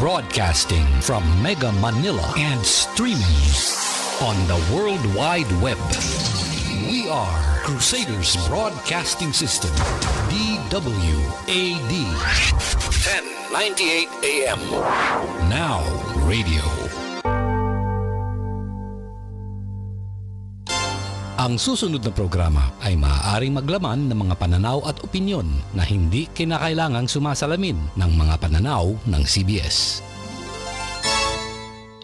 Broadcasting from Mega Manila and streaming on the World Wide Web. We are Crusaders Broadcasting System, DWAD. 1098 AM. Now Radio. Ang susunod na programa ay maaaring maglaman ng mga pananaw at opinyon na hindi kinakailangang sumasalamin ng mga pananaw ng CBS.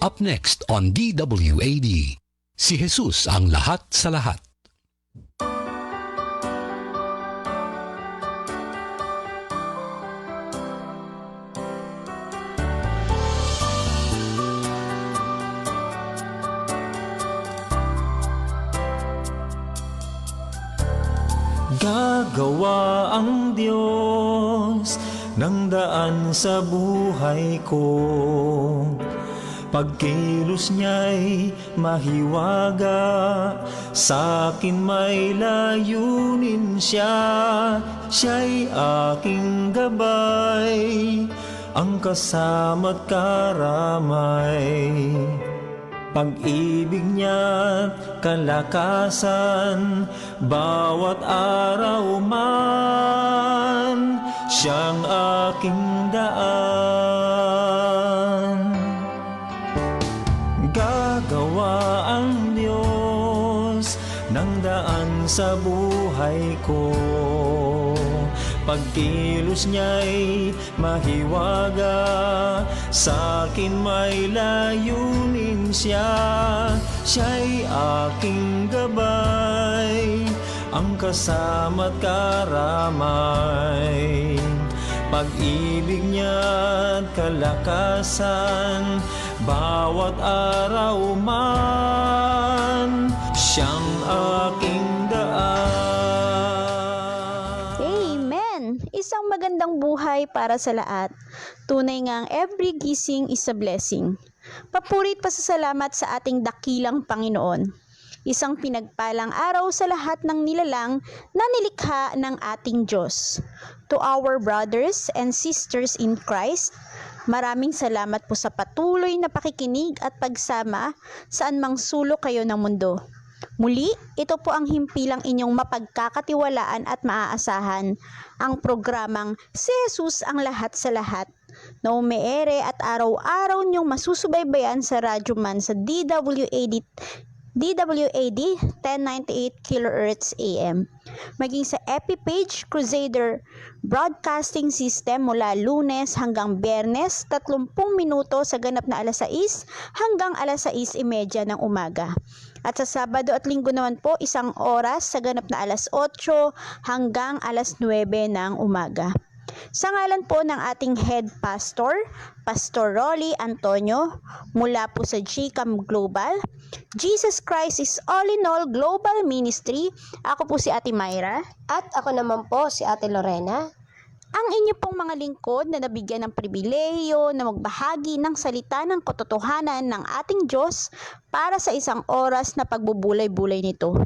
Up next on DWAD, si Jesus ang lahat sa lahat. Gagawa ang Diyos ng daan sa buhay ko. Pagkilos niya'y mahiwaga, sa'kin may layunin siya. Siya'y aking gabay, ang kasama't karamay. Pag-ibig niya't kalakasan, bawat araw man, siyang aking daan. Gagawa ang Diyos ng daan sa buhay ko. Pagkilos niya'y mahiwaga, sa'kin may layunin siya. Siya'y aking gabay, ang kasama't karamay. Pag-ibig niya't kalakasan, bawat araw man, siyang aking daan. Isang magandang buhay para sa lahat. Tunay ngang every gising is a blessing. Papurit pasasalamat sa ating dakilang Panginoon. Isang pinagpalang araw sa lahat ng nilalang na nilikha ng ating Diyos. To our brothers and sisters in Christ, maraming salamat po sa patuloy na pakikinig at pagsama saan mang sulok kayo ng mundo. Muli, ito po ang himpilang inyong mapagkakatiwalaan at maaasahan, ang programang Si Jesus ang lahat sa lahat, na umeere at araw-araw niyong masusubaybayan sa radyo man sa DWAD 1098 kHz AM. Maging sa FB page Crusader Broadcasting System mula Lunes hanggang Biyernes, 30 minuto sa ganap na alas 6 hanggang alas 6:30 ng umaga. At sa Sabado at Linggo naman po, 1 oras sa ganap na alas 8 hanggang alas 9 ng umaga. Sa ngalan po ng ating Head Pastor, Pastor Rolly Antonio, mula po sa GCAM Global, Jesus Christ is All in All Global Ministry, ako po si Ate Myra. At ako naman po si Ate Lorena. Ang inyo pong mga lingkod na nabigyan ng pribilehiyo na magbahagi ng salita ng katotohanan ng ating Diyos para sa 1 oras na pagbubulay-bulay nito.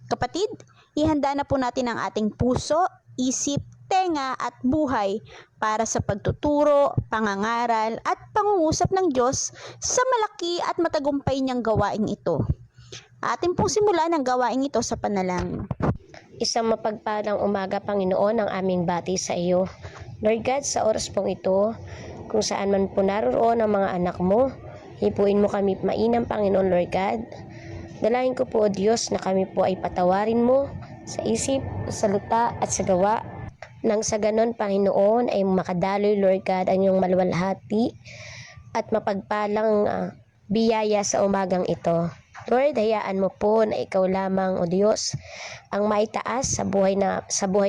Kapatid, ihanda na po natin ang ating puso, isip, tenga at buhay para sa pagtuturo, pangangaral at pangungusap ng Diyos sa malaki at matagumpay niyang gawain ito. Atin pong simulan ang gawain ito sa panalangin. Isang mapagpalang umaga, Panginoon, ang aming bati sa iyo. Lord God, sa oras pong ito, kung saan man po naroon ang mga anak mo, hipuin mo kami mainam, Panginoon, Lord God. Dalahin ko po, O Diyos, na kami po ay patawarin mo sa isip, salita at sa gawa. Nang sa ganon, Panginoon, ay makadaloy, Lord God, ang iyong maluwalhati at mapagpalang biyaya sa umagang ito. Lord, hayaan mo po na ikaw lamang, O Diyos, ang maitaas sa buhay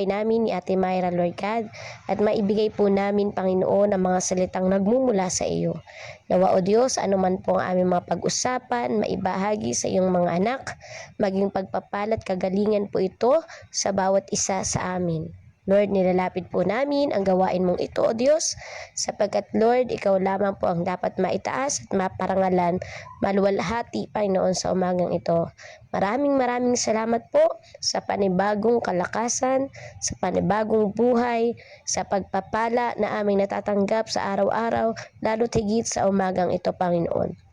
namin ni Ate Myra, Lord God, at maibigay po namin, Panginoon, ang mga salitang nagmumula sa iyo. Nawa, O Diyos, anuman po ang aming mga pag-usapan, maibahagi sa iyong mga anak, maging pagpapalat kagalingan po ito sa bawat isa sa amin. Lord, nilalapit po namin ang gawain mong ito, O Diyos, sapagkat Lord, ikaw lamang po ang dapat maitaas at maparangalan, maluwalhati, Panginoon, sa umagang ito. Maraming salamat po sa panibagong kalakasan, sa panibagong buhay, sa pagpapala na aming natatanggap sa araw-araw, lalo't higit sa umagang ito, Panginoon.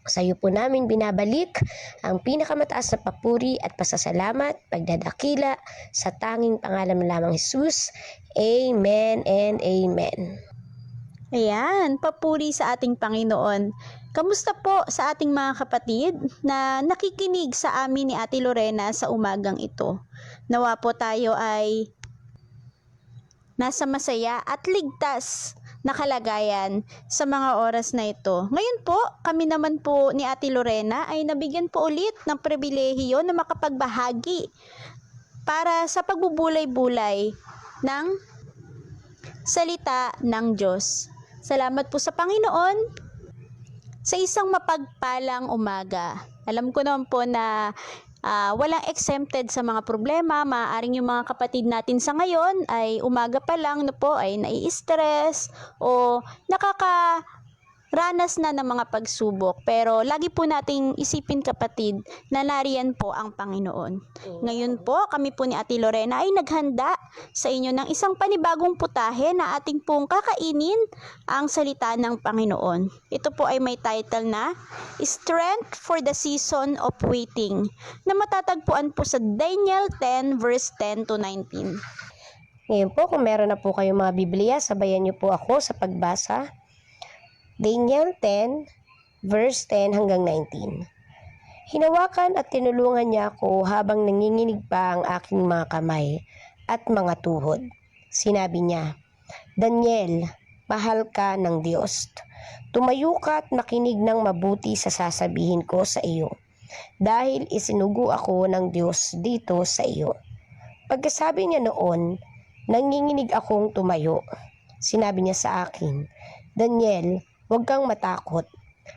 Sa iyo po namin binabalik ang pinakamataas na papuri at pasasalamat, pagdadakila sa tanging pangalan lamang Jesus. Amen and amen. Ayan, papuri sa ating Panginoon. Kamusta po sa ating mga kapatid na nakikinig sa amin ni Ate Lorena sa umagang ito? Nawa po tayo ay nasa masaya at ligtas na kalagayan sa mga oras na ito. Ngayon po, kami naman po ni Ate Lorena ay nabigyan po ulit ng pribilehiyo na makapagbahagi para sa pagbubulay-bulay ng salita ng Diyos. Salamat po sa Panginoon sa isang mapagpalang umaga. Alam ko naman po na walang exempted sa mga problema. Maaaring yung mga kapatid natin sa ngayon ay umaga pa lang ay nai-stress o nakakaranas na ng mga pagsubok. Pero lagi po nating isipin, kapatid, na nariyan po ang Panginoon. Ngayon po, kami po ni Ate Lorena ay naghanda sa inyo ng isang panibagong putahe na ating pong kakainin ang salita ng Panginoon. Ito po ay may title na Strength for the Season of Waiting, na matatagpuan po sa Daniel 10 verse 10 to 19. Ngayon po, kung meron na po kayong mga Biblia, sabayan niyo po ako sa pagbasa. Daniel 10 verse 10 hanggang 19. Hinawakan at tinulungan niya ako habang nanginginig pa ang aking mga kamay at mga tuhod. Sinabi niya, Daniel, mahal ka ng Diyos. Tumayo ka at makinig ng mabuti sa sasabihin ko sa iyo, dahil isinugo ako ng Diyos dito sa iyo. Pagkasabi niya noon, nanginginig akong tumayo. Sinabi niya sa akin, Daniel, huwag kang matakot,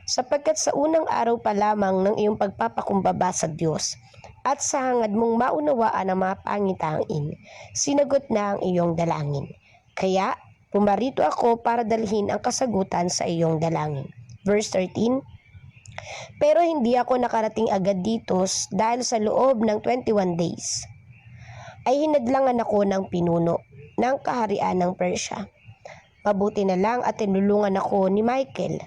sapagkat sa unang araw pa lamang ng iyong pagpapakumbaba sa Diyos at sa hangad mong maunawaan ang mga pangitain, sinagot na ang iyong dalangin. Kaya, pumarito ako para dalhin ang kasagutan sa iyong dalangin. Verse 13, pero hindi ako nakarating agad dito dahil sa loob ng 21 days ay hinadlangan ako ng pinuno ng kaharian ng Persia. Mabuti na lang at tinulungan ako ni Michael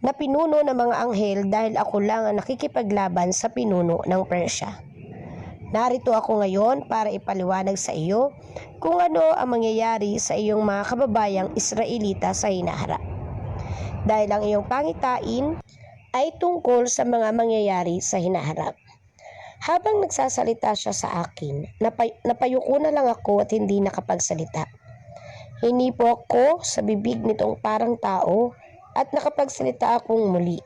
na pinuno ng mga anghel dahil ako lang ang nakikipaglaban sa pinuno ng Persia. Narito ako ngayon para ipaliwanag sa iyo kung ano ang mangyayari sa iyong mga kababayang Israelita sa hinaharap. Dahil ang iyong pangitain ay tungkol sa mga mangyayari sa hinaharap. Habang nagsasalita siya sa akin, napayuko na lang ako at hindi nakapagsalita. Hinipo ako sa bibig nitong parang tao at nakapagsalita akong muli.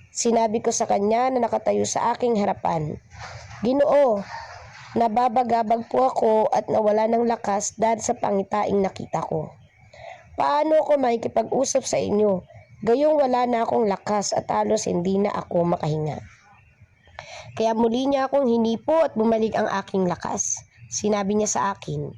Sinabi ko sa kanya na nakatayo sa aking harapan, Ginoo, nababagabag po ako at nawala ng lakas dahil sa pangitaing nakita ko. Paano ako makikipag-usap sa inyo? Gayong wala na akong lakas at halos hindi na ako makahinga. Kaya muli niya akong hinipo at bumalik ang aking lakas. Sinabi niya sa akin,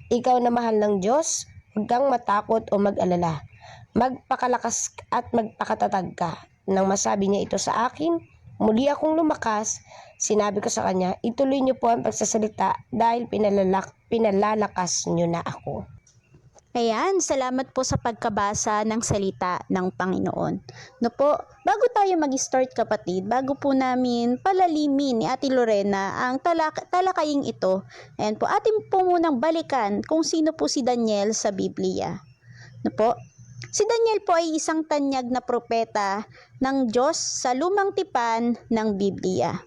Ikaw na mahal ng Diyos, huwag kang matakot o mag-alala. Magpakalakas at magpakatatag ka. Nang masabi niya ito sa akin, muli akong lumakas. Sinabi ko sa kanya, ituloy niyo po ang pagsasalita dahil pinalalakas niyo na ako. Ayan, salamat po sa pagkabasa ng salita ng Panginoon. No po, bago tayo mag-start, kapatid, bago po namin palalimin ni Ate Lorena ang talakaying ito, ayan po, atin po munang balikan kung sino po si Daniel sa Biblia. No po, si Daniel po ay isang tanyag na propeta ng Diyos sa lumang tipan ng Biblia.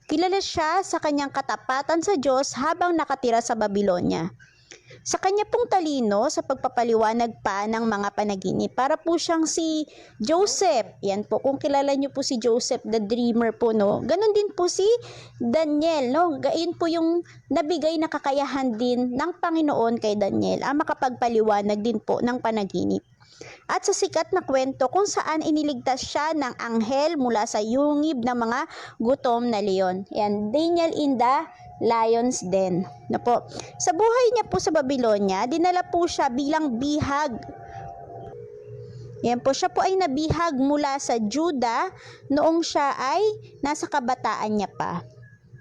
Kilala siya sa kanyang katapatan sa Diyos habang nakatira sa Babylonia. Sa kanya pong talino sa pagpapaliwanag pa ng mga panaginip. Para po siyang si Joseph. Yan po, kung kilala niyo po si Joseph, the dreamer po, no? Ganon din po si Daniel, no? Gayon po yung nabigay na kakayahan din ng Panginoon kay Daniel, ang makapagpaliwanag din po ng panaginip. At sa sikat na kwento kung saan iniligtas siya ng anghel mula sa yungib ng mga gutom na leon. Yan, Daniel in the lion's den. Na po. Sa buhay niya po sa Babylonia, dinala po siya bilang bihag. Yan po, siya po ay nabihag mula sa Juda noong siya ay nasa kabataan niya pa.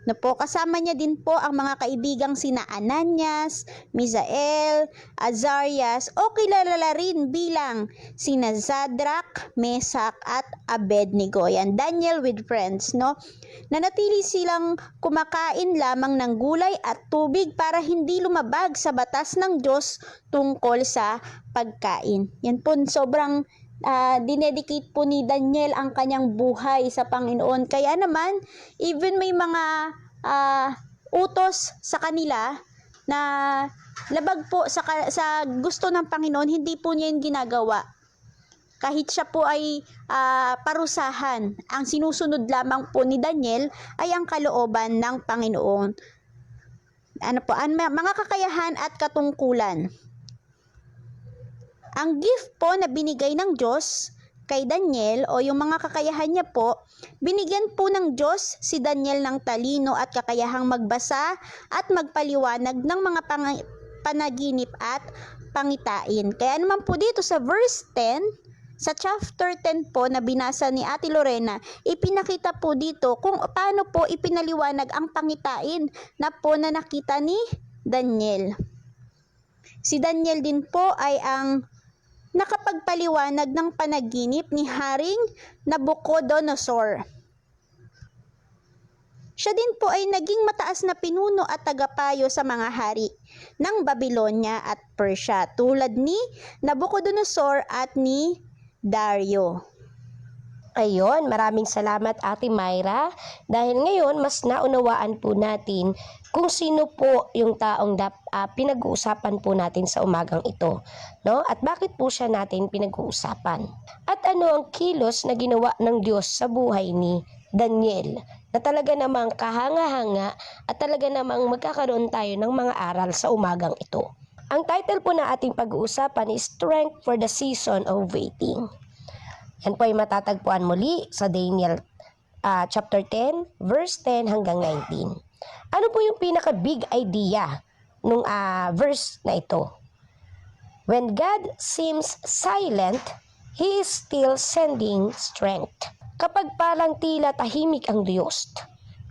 Na po, kasama niya din po ang mga kaibigang sina Ananias, Misael, Azarias, o kilala rin bilang sina Zadrak, Mesak, at Abednego. Yan, Daniel with friends, no? Nanatili silang kumakain lamang ng gulay at tubig para hindi lumabag sa batas ng Diyos tungkol sa pagkain. Yan po, sobrang dinedicate po ni Daniel ang kanyang buhay sa Panginoon. Kaya naman, even may mga utos sa kanila na labag po sa gusto ng Panginoon, hindi po niya yung ginagawa. Kahit siya po ay parusahan, ang sinusunod lamang po ni Daniel ay ang kalooban ng Panginoon. Ano po, mga kakayahan at katungkulan. Ang gift po na binigay ng Diyos kay Daniel o yung mga kakayahan niya po, binigyan po ng Diyos si Daniel ng talino at kakayahang magbasa at magpaliwanag ng mga panaginip at pangitain. Kaya naman po dito sa verse 10, sa chapter 10 po na binasa ni Ate Lorena, ipinakita po dito kung paano po ipinaliwanag ang pangitain na po na nakita ni Daniel. Si Daniel din po ay ang nakapagpaliwanag ng panaginip ni Haring Nabucodonosor. Siya din po ay naging mataas na pinuno at tagapayo sa mga hari ng Babylonia at Persia tulad ni Nabucodonosor at ni Dario. Ayun, maraming salamat Ate Myra dahil ngayon mas naunawaan po natin kung sino po yung taong pinag-uusapan po natin sa umagang ito, no? At bakit po siya natin pinag-uusapan? At ano ang kilos na ginawa ng Diyos sa buhay ni Daniel na talaga namang kahanga-hanga at talaga namang magkakaroon tayo ng mga aral sa umagang ito. Ang title po na ating pag-uusapan is Strength for the Season of Waiting. Yan po ay matatagpuan muli sa Daniel chapter 10, verse 10 hanggang 19. Ano po yung pinaka-big idea nung verse na ito? When God seems silent, He is still sending strength. Kapag parang tila tahimik ang Diyos,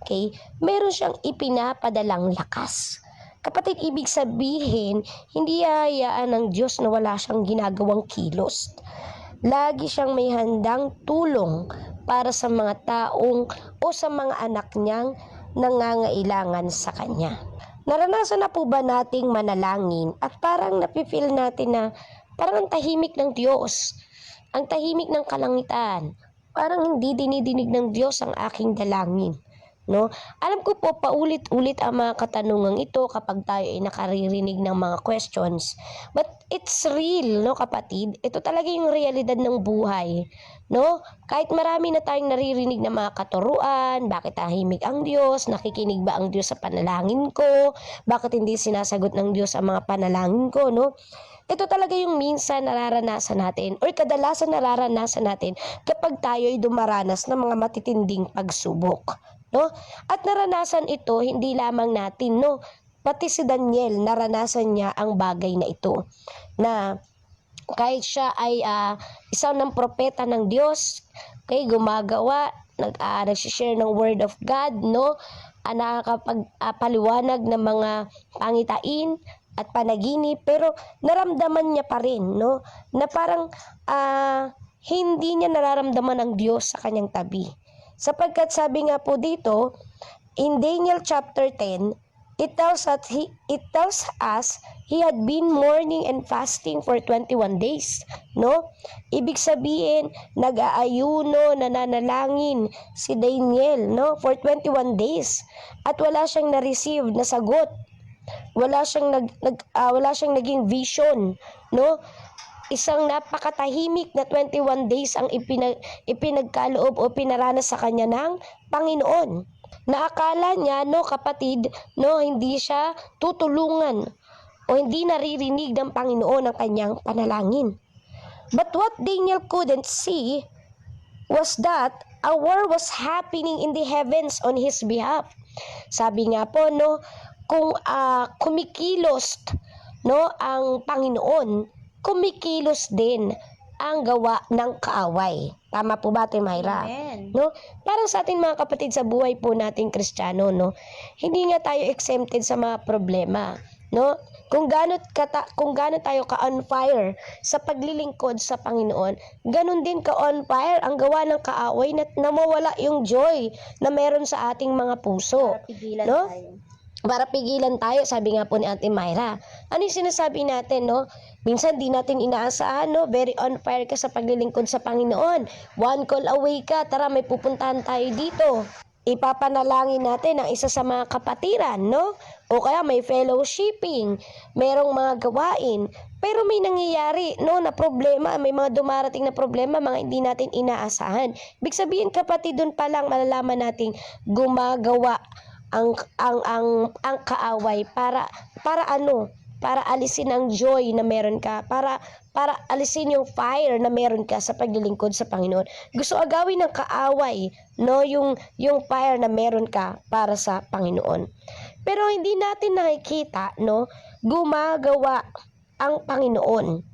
okay, meron siyang ipinapadalang lakas. Kapatid, ibig sabihin, hindi hayaan ng Diyos na wala siyang ginagawang kilos. Lagi siyang may handang tulong para sa mga taong o sa mga anak niyang nangangailangan sa Kanya. Naranasan na po ba nating manalangin at parang napifeel natin na parang ang tahimik ng Diyos, ang tahimik ng kalangitan, parang hindi dinidinig ng Diyos ang aking dalangin? No? Alam ko po paulit-ulit ang mga katanungang ito kapag tayo ay nakaririnig ng mga questions. But it's real, no kapatid? Ito talaga yung realidad ng buhay. No? Kahit marami na tayong naririnig na mga katuruan, bakit tahimik ang Diyos? Nakikinig ba ang Diyos sa panalangin ko? Bakit hindi sinasagot ng Diyos ang mga panalangin ko? No? Ito talaga yung minsan nararanasan natin or kadalasan nararanasan natin kapag tayo ay dumaranas ng mga matitinding pagsubok. No? At naranasan ito hindi lamang natin, no? Pati si Daniel, naranasan niya ang bagay na ito. Na kahit siya ay isang ng propeta ng Diyos, okay, gumagawa, nag-share ng word of God, no? Nakakapagpaliwanag ng mga pangitain at panaginip, pero naramdaman niya pa rin, no? Na parang hindi niya nararamdaman ang Diyos sa kanyang tabi. Sapagkat sabi nga po dito, in Daniel chapter 10, it tells us he had been mourning and fasting for 21 days. No? Ibig sabihin, nag-aayuno, nananalangin si Daniel, no? For 21 days. At wala siyang na-receive na sagot. Wala siyang naging vision, no? Isang napakatahimik na 21 days ang ipinagkaloob o pinaranas sa kanya ng Panginoon. Naakala niya, no kapatid, no, hindi siya tutulungan o hindi naririnig ng Panginoon ang kanyang panalangin. But what Daniel couldn't see was that a war was happening in the heavens on his behalf. Sabi nga po, no, kung kumikilos, no, ang Panginoon, kumikilos din ang gawa ng kaaway. Tama po ba, Ate Myra? Amen. No? Parang sa ating mga kapatid sa buhay po nating Kristiyano, no, hindi nga tayo exempted sa mga problema, no? Kung gaano tayo ka on fire sa paglilingkod sa Panginoon, ganun din ka on fire ang gawa ng kaaway na mawala yung joy na meron sa ating mga puso. Pigilan No? tayo. Para pigilan tayo, sabi nga po ni Ate Myra. Ano yung sinasabi natin, no? Minsan di natin inaasahan, no? Very on fire ka sa paglilingkod sa Panginoon. One call away ka, tara may pupuntahan tayo dito. Ipapanalangin natin ang isa sa mga kapatiran, no? O kaya may fellowshipping, merong mga gawain. Pero may nangyayari, no, na problema, may mga dumarating na problema, mga hindi natin inaasahan. Ibig sabihin, kapatid, dun pa lang malalaman nating gumagawa ang kaaway para ano? Para alisin ang joy na meron ka, para alisin yung fire na meron ka sa paglilingkod sa Panginoon. Gusto agawin ng kaaway, no, yung fire na meron ka para sa Panginoon. Pero hindi natin nakikita, no, gumagawa ang Panginoon.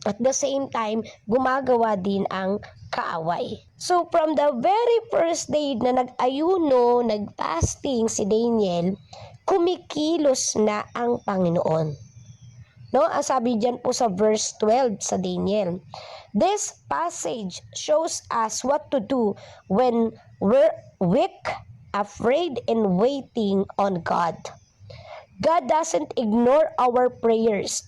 At the same time, gumagawa din ang kaaway. So, from the very first day na nag-ayuno, nag-fasting si Daniel, kumikilos na ang Panginoon. No, ang sabi diyan po sa verse 12 sa Daniel. This passage shows us what to do when we're weak, afraid, and waiting on God. God doesn't ignore our prayers.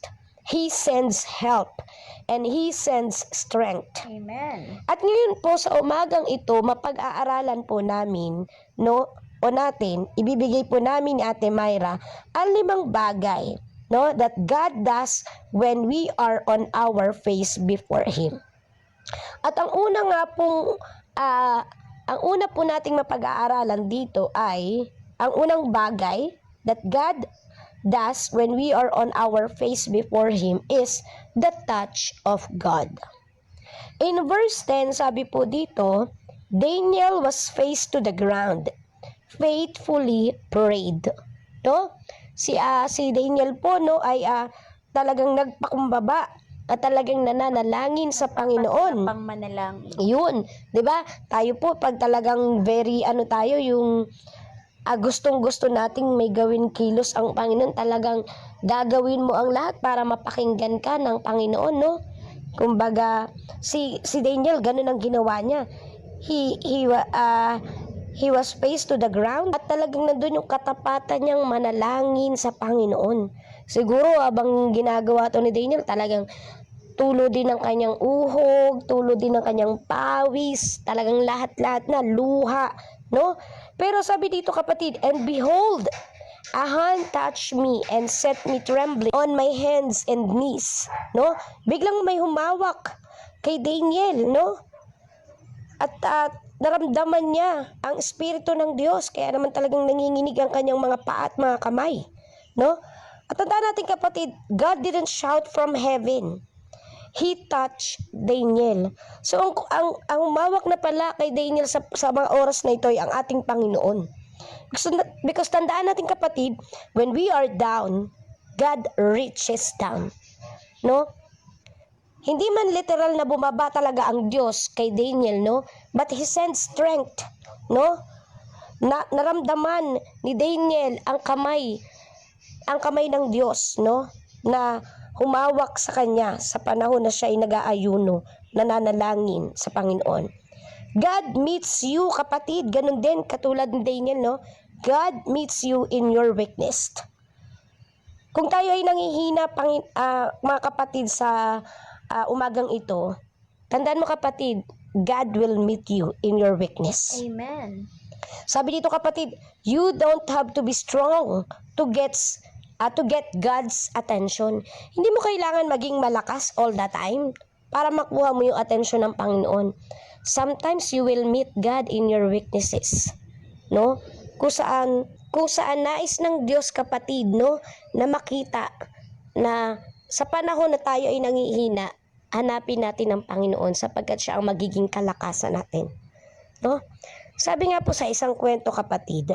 He sends help and He sends strength. Amen. At ngayon po sa umagang ito, mapag-aaralan po namin, no, o natin, ibibigay po namin ni Ate Myra ang 5 bagay, no, that God does when we are on our face before Him. At ang una nga pong, ang una po nating mapag-aaralan dito ay, ang unang bagay that God does when we are on our face before Him is the touch of God. In verse 10, sabi po dito, Daniel was face to the ground, faithfully prayed. No? Si Daniel po, no, ay talagang nagpakumbaba at talagang nananalangin sa Panginoon. Pang manalangin. Yun, 'di ba? Tayo po pag talagang very tayo yung gustong-gusto nating may gawin kilos ang Panginoon, talagang gagawin mo ang lahat para mapakinggan ka ng Panginoon, no? Kumbaga, si Daniel, ganun ang ginawa niya. He was face to the ground at talagang nandun yung katapatan niyang manalangin sa Panginoon. Siguro habang ginagawa to ni Daniel, talagang tulo din ng kanyang uhog, tulo din ng kanyang pawis, talagang lahat-lahat na luha, no? Pero sabi dito, kapatid, and behold, a hand touched me and set me trembling on my hands and knees, no? Biglang may humawak kay Daniel, no? At naramdaman niya ang Espiritu ng Diyos, kaya naman talagang nanginginig ang kanyang mga paa at mga kamay, no? At tandaan natin, kapatid, God didn't shout from heaven. He touched Daniel. So, ang humawak na pala kay Daniel sa mga oras na ito ay ang ating Panginoon. Because tandaan natin, kapatid, when we are down, God reaches down. No? Hindi man literal na bumaba talaga ang Diyos kay Daniel, no? But He sends strength, no? Naramdaman ni Daniel ang kamay ng Diyos, no? Na humawak sa kanya sa panahon na siya ay nag-aayuno, nananalangin sa Panginoon. God meets you, kapatid, ganun din, katulad ni Daniel, no? God meets you in your weakness. Kung tayo ay nangihina, mga kapatid, sa umagang ito, tandaan mo, kapatid, God will meet you in your weakness. Amen. Sabi dito, kapatid, you don't have to be strong to get God's attention. Hindi mo kailangan maging malakas all the time para makuha mo yung attention ng Panginoon. Sometimes you will meet God in your weaknesses, no? Kung saan nais ng Diyos, kapatid, no, na makita na sa panahon na tayo ay nangihina, hanapin natin ang Panginoon sapagkat siya ang magiging kalakasan natin, no? Sabi nga po sa isang kwento, kapatid,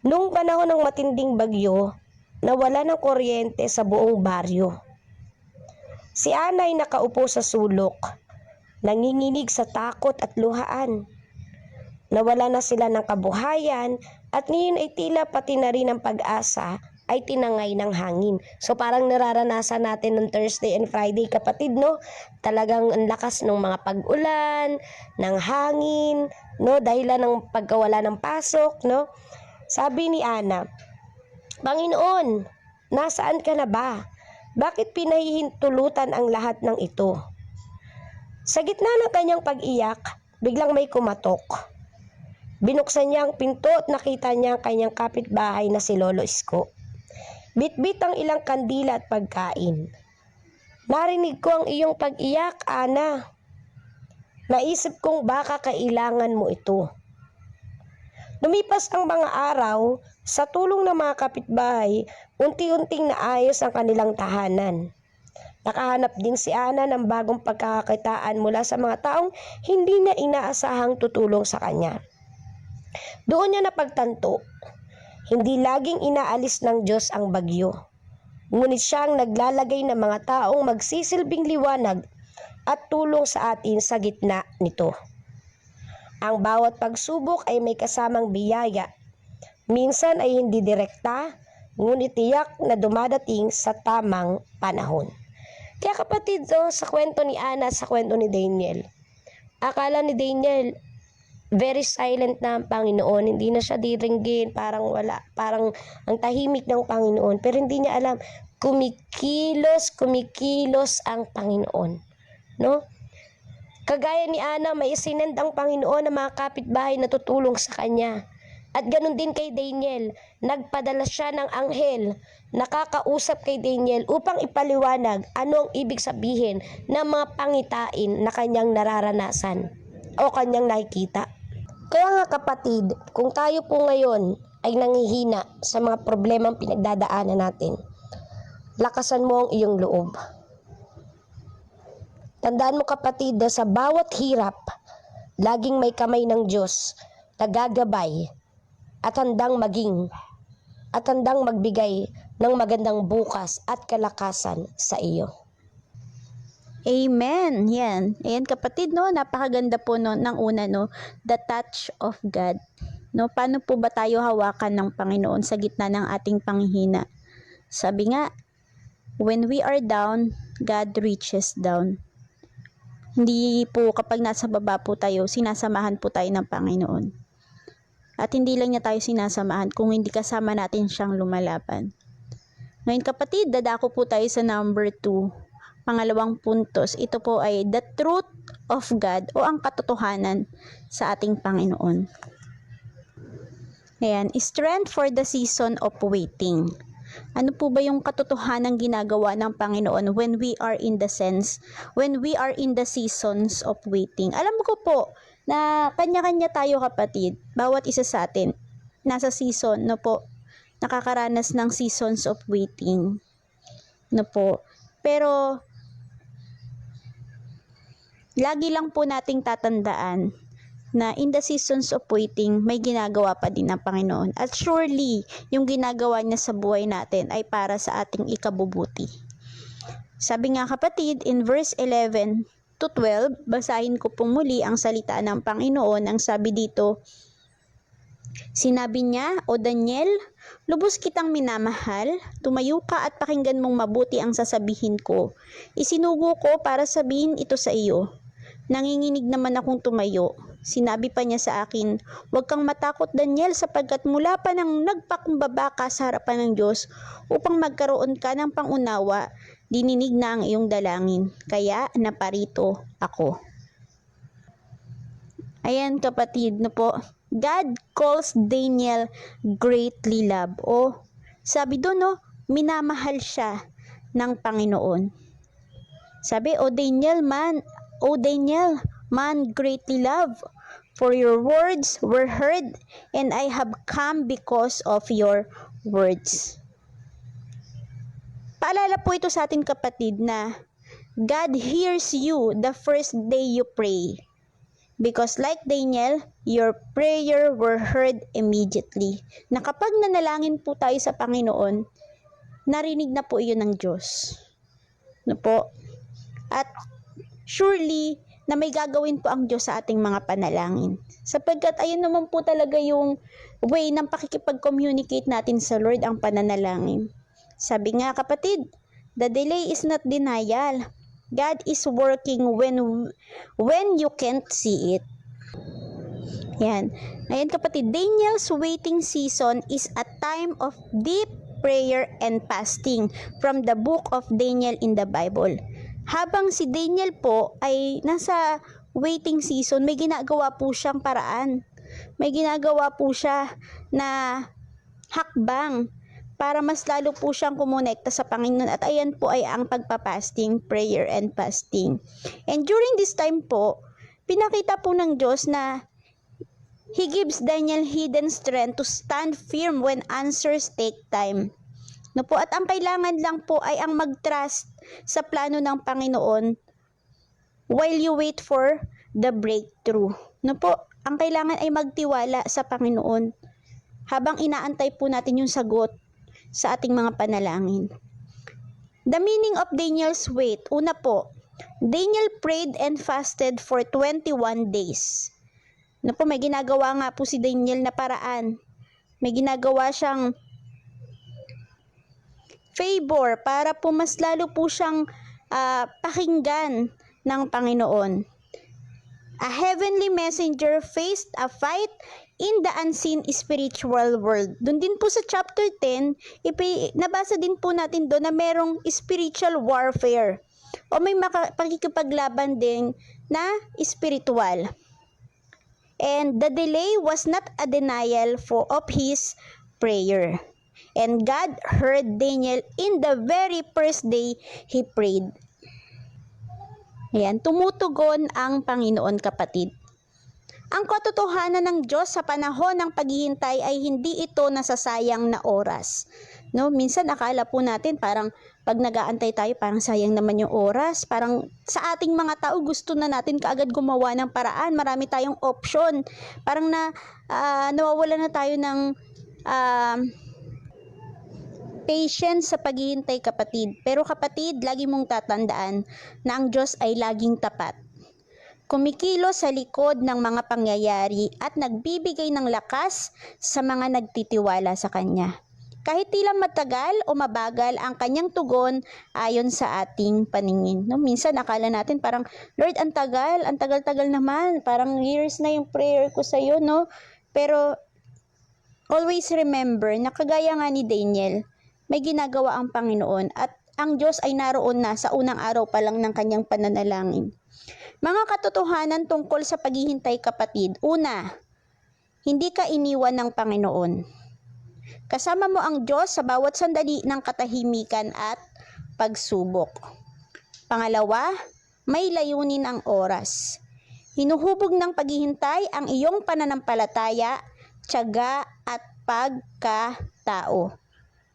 Noong panahon ng matinding bagyo, nawala ng kuryente sa buong baryo. Si Ana ay nakaupo sa sulok, nanginginig sa takot at luhaan. Nawala na sila ng kabuhayan at ngayon ay tila pati na rin ang pag-asa ay tinangay ng hangin. So parang nararanasan natin ng Thursday and Friday, kapatid, no? Talagang ang lakas ng mga pag-ulan, ng hangin, no? Dahilan ng pagkawala ng pasok, no? Sabi ni Ana, Panginoon, nasaan ka na ba? Bakit pinahihintulutan ang lahat ng ito? Sa gitna ng kanyang pag-iyak, biglang may kumatok. Binuksan niya ang pinto at nakita niya ang kanyang kapitbahay na si Lolo Isko. Bitbit ang ilang kandila at pagkain. Narinig ko ang iyong pag-iyak, Ana. Naisip kong baka kailangan mo ito. Lumipas ang mga araw, sa tulong ng mga kapitbahay, unti-unting naayos ang kanilang tahanan. Nakahanap din si Ana ng bagong pagkakakitaan mula sa mga taong hindi na inaasahang tutulong sa kanya. Doon niya napagtanto, hindi laging inaalis ng Diyos ang bagyo. Ngunit siya ang naglalagay ng mga taong magsisilbing liwanag at tulong sa atin sa gitna nito. Ang bawat pagsubok ay may kasamang biyaya. Minsan ay hindi direkta, ngunit tiyak na dumadating sa tamang panahon. Kaya kapatid, sa kwento ni Ana, sa kwento ni Daniel, akala ni Daniel, very silent na ang Panginoon, hindi na siya diringgin, parang wala, parang ang tahimik ng Panginoon. Pero hindi niya alam, kumikilos ang Panginoon. No? Kagaya ni Ana, may isinend ang Panginoon ng mga kapitbahay na tutulong sa kanya. At ganun din kay Daniel, nagpadala siya ng anghel, nakakausap kay Daniel upang ipaliwanag ano ang ibig sabihin ng mga pangitain na kanyang nararanasan o kanyang nakikita. Kaya nga kapatid, kung tayo po ngayon ay nanghihina sa mga problemang pinagdadaanan natin, lakasan mo ang iyong loob. Tandaan mo kapatid na sa bawat hirap, laging may kamay ng Diyos na gagabay at handang magbigay ng magandang bukas at kalakasan sa iyo. Amen. Yan. Ayan kapatid, no? Napakaganda po no, ng una, no? The touch of God. No? Paano po ba tayo hawakan ng Panginoon sa gitna ng ating panghihina? Sabi nga, when we are down, God reaches down. Hindi po kapag nasa baba po tayo, sinasamahan po tayo ng Panginoon. At hindi lang niya tayo sinasamahan kung hindi kasama natin siyang lumalaban. Ngayon kapatid, dadako po tayo sa number 2. Pangalawang puntos, ito po ay the truth of God o ang katotohanan sa ating Panginoon. Ayan, strength for the season of waiting. Ano po ba yung katotohanan ginagawa ng Panginoon when we are in the seasons of waiting? Alam ko po na kanya-kanya tayo kapatid, bawat isa sa atin, nasa season, no po, nakakaranas ng seasons of waiting, no po. Pero, lagi lang po nating tatandaan na in the seasons of waiting, may ginagawa pa din ng Panginoon. At surely, yung ginagawa niya sa buhay natin ay para sa ating ikabubuti. Sabi nga kapatid, in verse 11 to 12, basahin ko po muli ang salita ng Panginoon. Ang sabi dito, sinabi niya, O Daniel, lubos kitang minamahal, tumayo ka at pakinggan mong mabuti ang sasabihin ko. Isinugo ko para sabihin ito sa iyo. Nanginginig naman akong tumayo. Sinabi pa niya sa akin, huwag kang matakot Daniel sapagkat mula pa nang nagpakumbaba ka sa harapan ng Diyos upang magkaroon ka ng pangunawa, dininig na ang iyong dalangin. Kaya naparito ako. Ayan kapatid, no po. God calls Daniel greatly loved. O sabi doon, no, minamahal siya ng Panginoon. Sabi, O Daniel, man greatly loved, for your words were heard, and I have come because of your words. Paalala po ito sa atin kapatid na God hears you the first day you pray. Because like Daniel, your prayer were heard immediately. Na kapag nanalangin po tayo sa Panginoon, narinig na po iyon ng Diyos. No po? At surely, na may gagawin po ang Diyos sa ating mga panalangin. Sapagkat ayun naman po talaga yung way ng pakikipag-communicate natin sa Lord, ang pananalangin. Sabi nga kapatid, the delay is not denial. God is working when you can't see it. Yan. Ngayon kapatid, Daniel's waiting season is a time of deep prayer and fasting from the book of Daniel in the Bible. Habang si Daniel po ay nasa waiting season, may ginagawa po siyang paraan. May ginagawa po siya na hakbang para mas lalo po siyang kumonekta sa Panginoon. At ayan po ay ang pagpapasting, prayer and fasting. And during this time po, pinakita po ng Diyos na He gives Daniel hidden strength to stand firm when answers take time. No po, at ang kailangan lang po ay ang mag-trust sa plano ng Panginoon while you wait for the breakthrough. No po, ang kailangan ay magtiwala sa Panginoon habang inaantay po natin yung sagot sa ating mga panalangin. The meaning of Daniel's wait. Una po, Daniel prayed and fasted for 21 days. No po, may ginagawa nga po si Daniel na paraan. May ginagawa siyang favor para po mas lalo po siyang pakinggan ng Panginoon. A heavenly messenger faced a fight in the unseen spiritual world. Doon din po sa chapter 10, nabasa din po natin doon na merong spiritual warfare o may pakikipaglaban din na spiritual. And the delay was not a denial of his prayer. And God heard Daniel in the very first day he prayed. Ayan, tumutugon ang Panginoon kapatid. Ang katotohanan ng Diyos sa panahon ng paghihintay ay hindi ito nasasayang na oras. No, minsan akala po natin parang pag nag-aantay tayo parang sayang naman yung oras. Parang sa ating mga tao gusto na natin kaagad gumawa ng paraan. Marami tayong option. Parang nawawala na tayo ng patience sa paghihintay kapatid. Pero kapatid, lagi mong tatandaan na ang Diyos ay laging tapat. Kumikilos sa likod ng mga pangyayari at nagbibigay ng lakas sa mga nagtitiwala sa Kanya. Kahit tila matagal o mabagal ang Kanyang tugon ayon sa ating paningin. No, minsan akala natin parang, Lord, ang tagal-tagal naman. Parang years na yung prayer ko sa iyo, no? Pero always remember na kagaya nga ni Daniel, may ginagawa ang Panginoon at ang Diyos ay naroon na sa unang araw pa lang ng Kanyang pananalangin. Mga katotohanan tungkol sa paghihintay kapatid. Una, hindi ka iniwan ng Panginoon. Kasama mo ang Diyos sa bawat sandali ng katahimikan at pagsubok. Pangalawa, may layunin ang oras. Hinuhubog ng paghihintay ang iyong pananampalataya, tiyaga at pagkatao.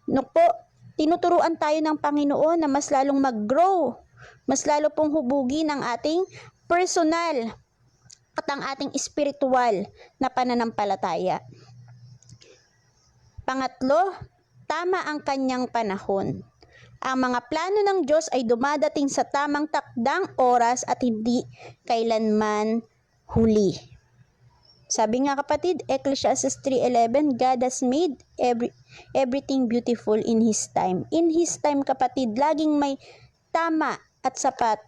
Po, tinuturuan tayo ng Panginoon na mas lalong mag-grow, mas lalo pong hubugin ang ating personal at ang ating spiritual na pananampalataya. Pangatlo, tama ang Kanyang panahon. Ang mga plano ng Diyos ay dumadating sa tamang takdang oras at hindi kailanman huli. Sabi nga kapatid, Ecclesiastes 3:11, God has made everything beautiful in His time. In His time kapatid, laging may tama at sapat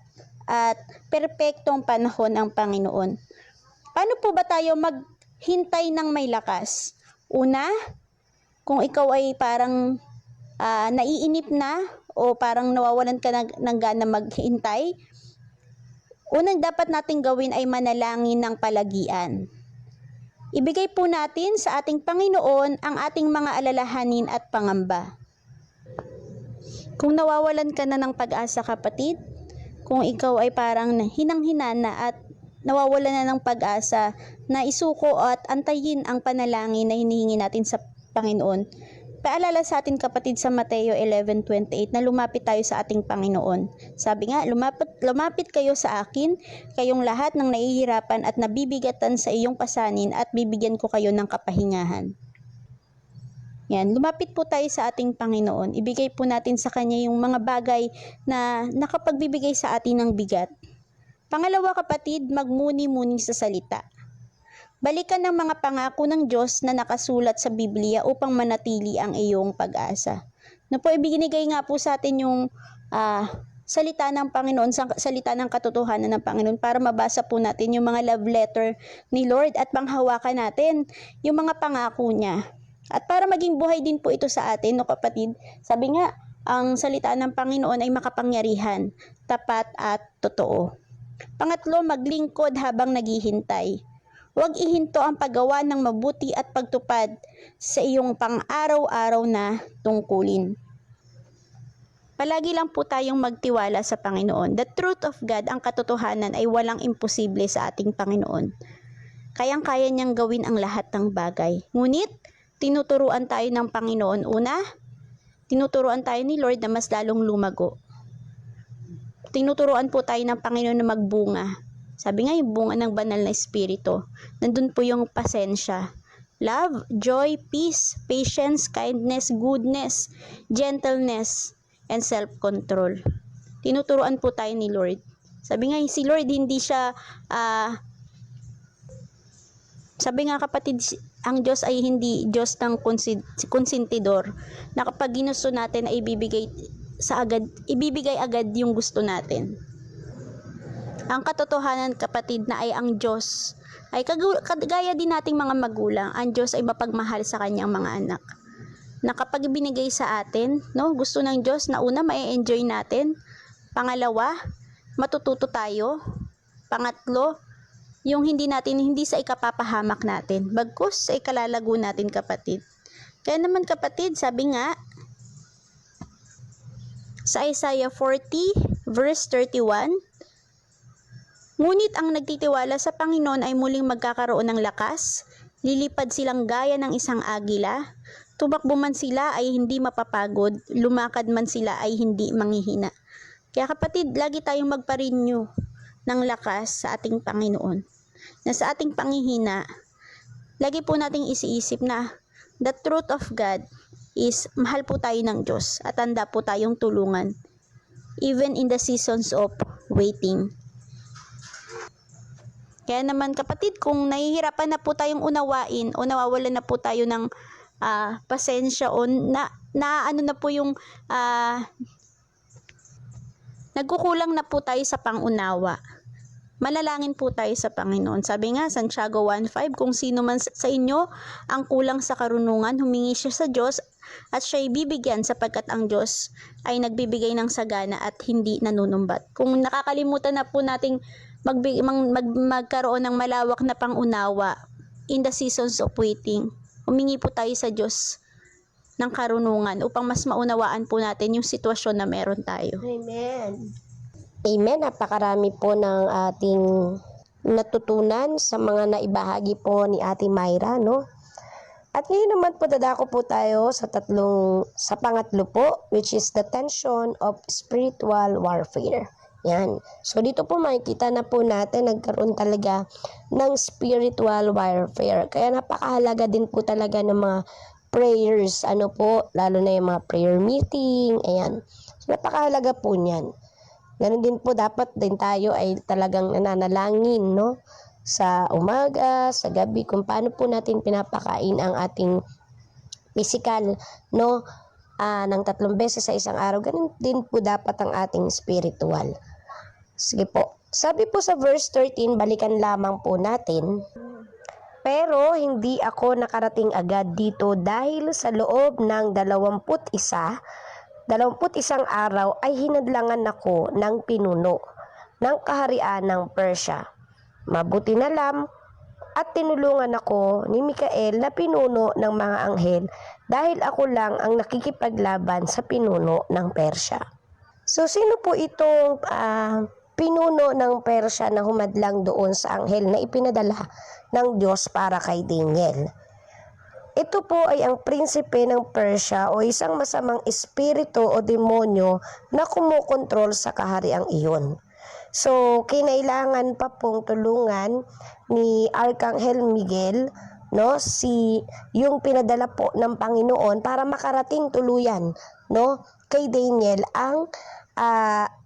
at perpektong panahon ang Panginoon. Paano po ba tayo maghintay ng may lakas? Una, kung ikaw ay parang naiinip na o parang nawawalan ka ng gana maghintay, unang dapat nating gawin ay manalangin ng palagian. Ibigay po natin sa ating Panginoon ang ating mga alalahanin at pangamba. Kung nawawalan ka na ng pag-asa kapatid, kung ikaw ay parang hinang-hina na at nawawalan na ng pag-asa, na isuko at antayin ang panalangin na hinihingi natin sa Panginoon, Paalala sa atin kapatid sa Mateo 11:28 na lumapit tayo sa ating Panginoon. Sabi nga, lumapit kayo sa akin, kayong lahat ng nahihirapan at nabibigatan sa iyong pasanin at bibigyan ko kayo ng kapahingahan. Yan, lumapit po tayo sa ating Panginoon. Ibigay po natin sa Kanya yung mga bagay na nakapagbibigay sa atin ng bigat. Pangalawa kapatid, magmuni-muni sa salita. Balikan ng mga pangako ng Diyos na nakasulat sa Biblia upang manatili ang iyong pag-asa. Na po, ibinigay nga po sa atin yung salita ng Panginoon, salita ng katotohanan ng Panginoon para mabasa po natin yung mga love letter ni Lord at panghawakan natin yung mga pangako niya. At para maging buhay din po ito sa atin, no kapatid, sabi nga, ang salita ng Panginoon ay makapangyarihan, tapat at totoo. Pangatlo, maglingkod habang naghihintay. Huwag ihinto ang paggawa ng mabuti at pagtupad sa iyong pang-araw-araw na tungkulin. Palagi lang po tayong magtiwala sa Panginoon. The truth of God, ang katotohanan ay walang imposible sa ating Panginoon. Kayang-kaya niyang gawin ang lahat ng bagay. Ngunit, tinuturuan tayo ng Panginoon. Una, tinuturuan tayo ni Lord na mas lalong lumago. Tinuturuan po tayo ng Panginoon na magbunga. Sabi nga yung bunga ng banal na espiritu. Nandun po yung pasensya. Love, joy, peace, patience, kindness, goodness, gentleness, and self-control. Tinuturuan po tayo ni Lord. Sabi nga si Lord hindi siya, sabi nga kapatid, ang Diyos ay hindi Diyos ng konsentidor. Na kapag ginusto natin ay ibibigay agad yung gusto natin. Ang katotohanan kapatid na ay ang Diyos ay kagaya din nating mga magulang, ang Diyos ay mapagmahal sa kanyang mga anak. Na kapag binigay sa atin, no, gusto ng Diyos na una ma-enjoy natin, pangalawa, matututo tayo, pangatlo, yung hindi sa ikapapahamak natin, bagkus sa ikalalago natin kapatid. Kaya naman kapatid, sabi nga sa Isaiah 40 verse 31, ngunit ang nagtitiwala sa Panginoon ay muling magkakaroon ng lakas, lilipad silang gaya ng isang agila, tumakbo man sila ay hindi mapapagod, lumakad man sila ay hindi manghihina. Kaya kapatid, lagi tayong magpa-renew ng lakas sa ating Panginoon. Na sa ating panghihina, lagi po nating isiisip na the truth of God is mahal po tayo ng Diyos at handa po tayong tulungan even in the seasons of waiting. Kaya naman kapatid, kung nahihirapan na po tayong unawain o nawawalan na po tayo ng pasensya o ano na po yung nagkukulang na po tayo sa pangunawa, manalangin po tayo sa Panginoon. Sabi nga, Santiago 1:5, kung sino man sa inyo ang kulang sa karunungan, humingi siya sa Diyos at siya'y bibigyan sapagkat ang Diyos ay nagbibigay ng sagana at hindi nanunumbat. Kung nakakalimutan na po nating magkaroon ng malawak na pangunawa in the seasons of waiting, humingi po tayo sa Diyos ng karunungan upang mas maunawaan po natin yung sitwasyon na meron tayo. Amen. Amen. Napakarami po ng ating natutunan sa mga naibahagi po ni Ate Myra, no? At ngayon naman po dadako po tayo sa pangatlo po, which is the tension of spiritual warfare. Yan. So dito po makikita na po natin nagkaroon talaga ng spiritual warfare. Kaya napakahalaga din po talaga ng mga prayers, lalo na yung mga prayer meeting, ayan. So napakahalaga po niyan. Ganun din po dapat din tayo ay talagang nananalangin, no? Sa umaga, sa gabi, kung paano po natin pinapakain ang ating physical, no? Ng 3 beses sa isang araw. Ganun din po dapat ang ating spiritual. Sige po. Sabi po sa verse 13, balikan lamang po natin. Pero hindi ako nakarating agad dito dahil sa loob ng 21 araw ay hinadlangan ako ng pinuno ng kaharian ng Persia. Mabuti na lang at tinulungan ako ni Mikael na pinuno ng mga anghel dahil ako lang ang nakikipaglaban sa pinuno ng Persia. So sino po itong pinuno ng Persia na humadlang doon sa anghel na ipinadala ng Diyos para kay Daniel? ito po ay ang prinsipe ng Persia o isang masamang espiritu o demonyo na kumukontrol sa kahariang iyon. So, kinailangan pa pong tulungan ni Arkanghel Miguel, no, yung pinadala po ng Panginoon para makarating tuluyan, no, kay Daniel ang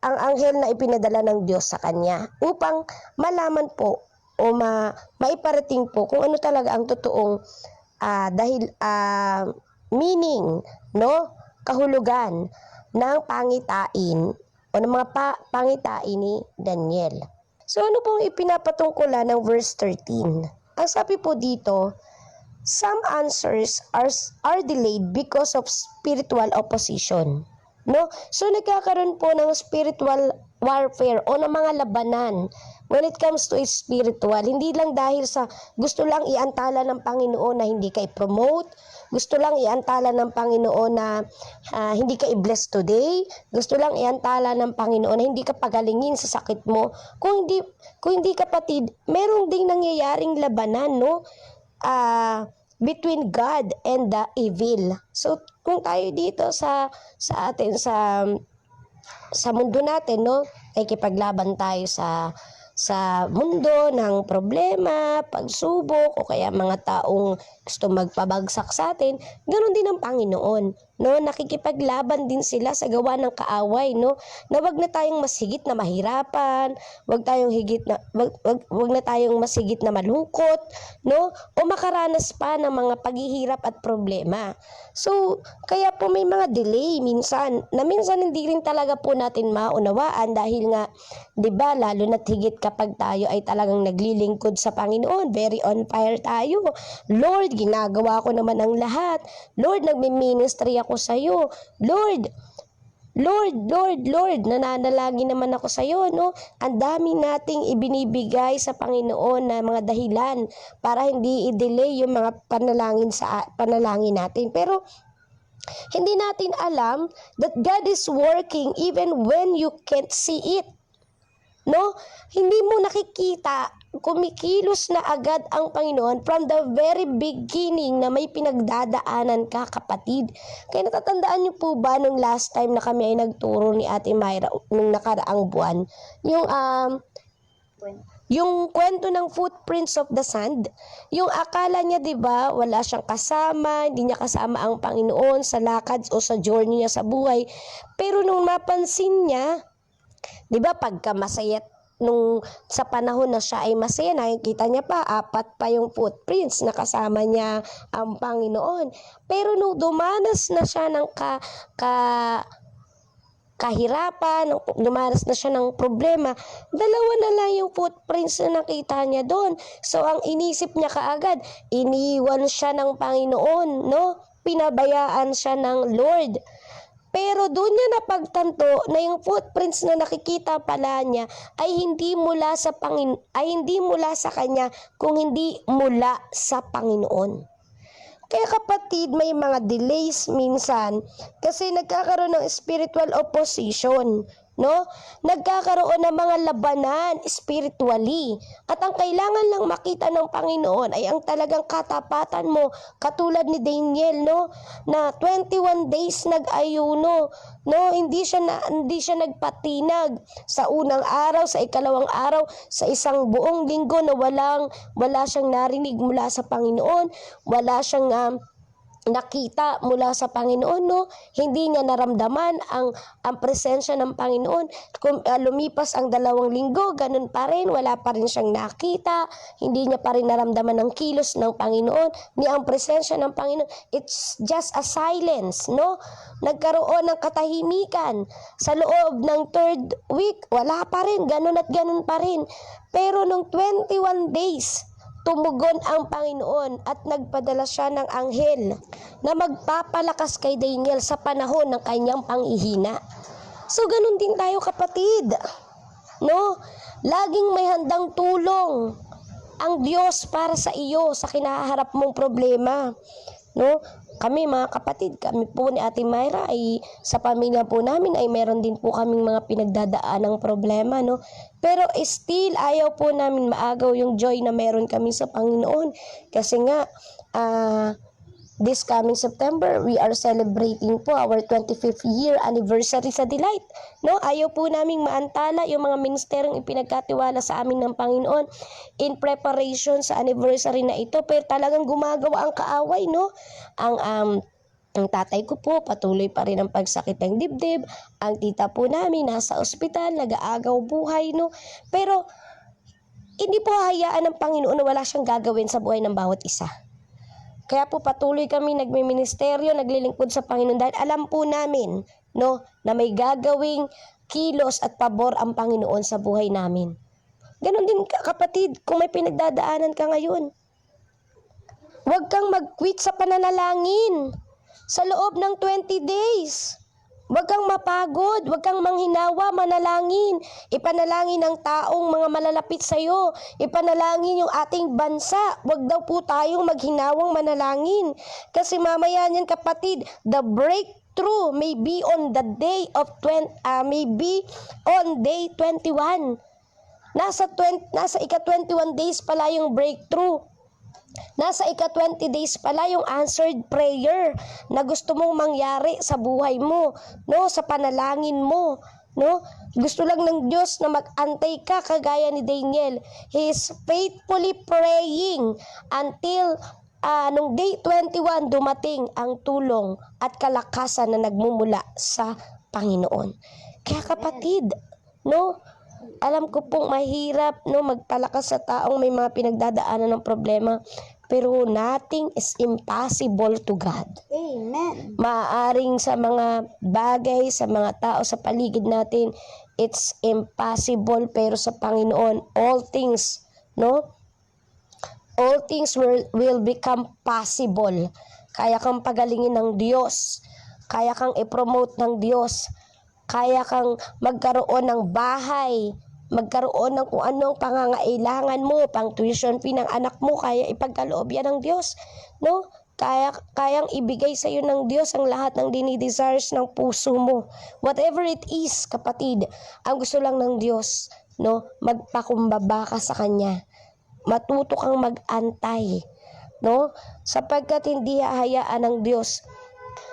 anghel na ipinadala ng Diyos sa kanya upang malaman po o maiparating po kung ano talaga ang totoong meaning, no, kahulugan ng pangitain o ng mga pangitain ni Daniel. So ano pong ipinapatungkulan ng verse 13? Ang sabi po dito, some answers are delayed because of spiritual opposition. No? So nagkakaroon po ng spiritual warfare o ng mga labanan when it comes to spiritual. Hindi lang dahil sa gusto lang iantala ng Panginoon na hindi ka i-promote, gusto lang iantala ng Panginoon na hindi ka i-bless today, gusto lang iantala ng Panginoon na hindi ka pagalingin sa sakit mo. Kung hindi kapatid, merong ding nangyayaring labanan, no? Between God and the evil. So kung tayo dito sa mundo natin, no, ay kipaglaban tayo sa mundo ng problema, pagsubok, o kaya mga taong gusto magpabagsak sa atin, ganoon din ang Panginoon, no? Nakikipaglaban din sila sa gawa ng kaaway, no? Na wag na tayong mas higit na mahirapan, wag na tayong mas higit na malungkot, no? O makaranas pa ng mga paghihirap at problema. So, kaya po may mga delay minsan hindi rin talaga po natin maunawaan dahil nga, 'di ba, lalo na't higit kapag tayo ay talagang naglilingkod sa Panginoon, very on fire tayo. Lord, ginagawa ko naman ang lahat. Lord, nagmi-ministry ako sa iyo. Lord, nananalangin naman ako sa iyo, no? Ang dami nating ibinibigay sa Panginoon na mga dahilan para hindi i-delay yung mga panalangin natin. Pero hindi natin alam that God is working even when you can't see it. No? Hindi mo nakikita, kumikilos na agad ang Panginoon from the very beginning na may pinagdadaanan ka, kapatid. Kaya natatandaan niyo po ba nung last time na kami ay nagturo ni Ate Myra nung nakaraang buwan, yung kwento ng footprints of the sand, yung akala niya, 'di ba, wala siyang kasama, hindi niya kasama ang Panginoon sa lakad o sa journey niya sa buhay. Pero nung mapansin niya, 'di ba, pagka masaya, nung sa panahon na siya ay masaya, nakikita niya pa, 4 pa yung footprints na kasama niya ang Panginoon. Pero nung dumanas na siya ng kahirapan, dumanas na siya ng problema, 2 na lang yung footprints na nakita niya doon. So ang inisip niya kaagad, iniwan siya ng Panginoon, no? Pinabayaan siya ng Lord. Pero doon niya napagtanto na yung footprints na nakikita pala niya ay hindi mula sa kanya, kung hindi mula sa Panginoon. Kaya kapatid, may mga delays minsan kasi nagkakaroon ng spiritual opposition, no? Nagkakaroon ng mga labanan spiritually. At ang kailangan lang makita ng Panginoon ay ang talagang katapatan mo, katulad ni Daniel, no? Na 21 days nag-ayuno, no? Hindi siya nagpatinag sa unang araw, sa ikalawang araw, sa isang buong linggo na wala siyang narinig mula sa Panginoon, wala siyang nakita mula sa Panginoon, no? Hindi niya naramdaman ang presensya ng Panginoon. Kung lumipas ang 2 linggo, ganun pa rin, wala pa rin siyang nakita, hindi niya pa rin naramdaman ang kilos ng Panginoon, ni ang presensya ng Panginoon. It's just a silence, no? Nagkaroon ng katahimikan. Sa loob ng 3rd week, wala pa rin, ganun at ganun pa rin. Pero nung 21 days, tumugon ang Panginoon at nagpadala siya ng anghel na magpapalakas kay Daniel sa panahon ng kanyang panghihina. So ganun din tayo, kapatid, no? Laging may handang tulong ang Diyos para sa iyo sa kinaharap mong problema, no? Kami mga kapatid, kami po ni Ate Myra ay sa pamilya po namin ay meron din po kaming mga pinagdadaan ng problema, no? Pero still ayaw po namin maagaw yung joy na meron kami sa Panginoon. Kasi nga This coming September, we are celebrating po our 25th year anniversary sa Delight. No, ayaw po naming maantala yung mga ministeryong ipinagkatiwala sa amin ng Panginoon in preparation sa anniversary na ito. Pero talagang gumagawa ang kaaway, no? Ang tatay ko po, patuloy pa rin ang pagsakit ng dibdib. Ang tita po namin, nasa ospital, nag-aagaw buhay, no? Pero, hindi po hayaan ng Panginoon na wala siyang gagawin sa buhay ng bawat isa. Kaya po patuloy kami nagmiministeryo, naglilingkod sa Panginoon dahil alam po namin, no, na may gagawing kilos at pabor ang Panginoon sa buhay namin. Ganon din kapatid, kung may pinagdadaanan ka ngayon, huwag kang mag-quit sa pananalangin sa loob ng 20 days. Huwag kang mapagod, huwag kang manghinawa, manalangin. Ipanalangin ng taong mga malalapit sa iyo. Ipanalangin yung ating bansa. Huwag daw po tayong maghinawang manalangin. Kasi mamaya niyan kapatid, the breakthrough may be on the day of maybe on day 21. Nasa ika-21 days pala yung breakthrough. Nasa ika-20 days pala yung answered prayer na gusto mong mangyari sa buhay mo, no, sa panalangin mo, no? Gusto lang ng Diyos na mag-antay ka kagaya ni Daniel. He is faithfully praying until nung day 21 dumating ang tulong at kalakasan na nagmumula sa Panginoon. Kaya kapatid, no, alam ko pong mahirap, no, magpalakas sa taong may mga pinagdadaanan ng problema, pero nothing is impossible to God. Amen. Maaring sa mga bagay, sa mga tao sa paligid natin, it's impossible, pero sa Panginoon, all things, no? All things will become possible. Kaya kang pagalingin ng Diyos, kaya kang i-promote ng Diyos, kaya kang magkaroon ng bahay, magkaroon ng kung anong pangangailangan mo, pang tuition fee ng anak mo, kaya ipagkaloob yan ng Diyos, no? Kayang ibigay sa iyo ng Diyos ang lahat ng dinidesires ng puso mo. Whatever it is, kapatid, ang gusto lang ng Diyos, no? Magpakumbaba ka sa Kanya. Matuto kang mag-antay, no? Sapagkat hindi hahayaan ng Diyos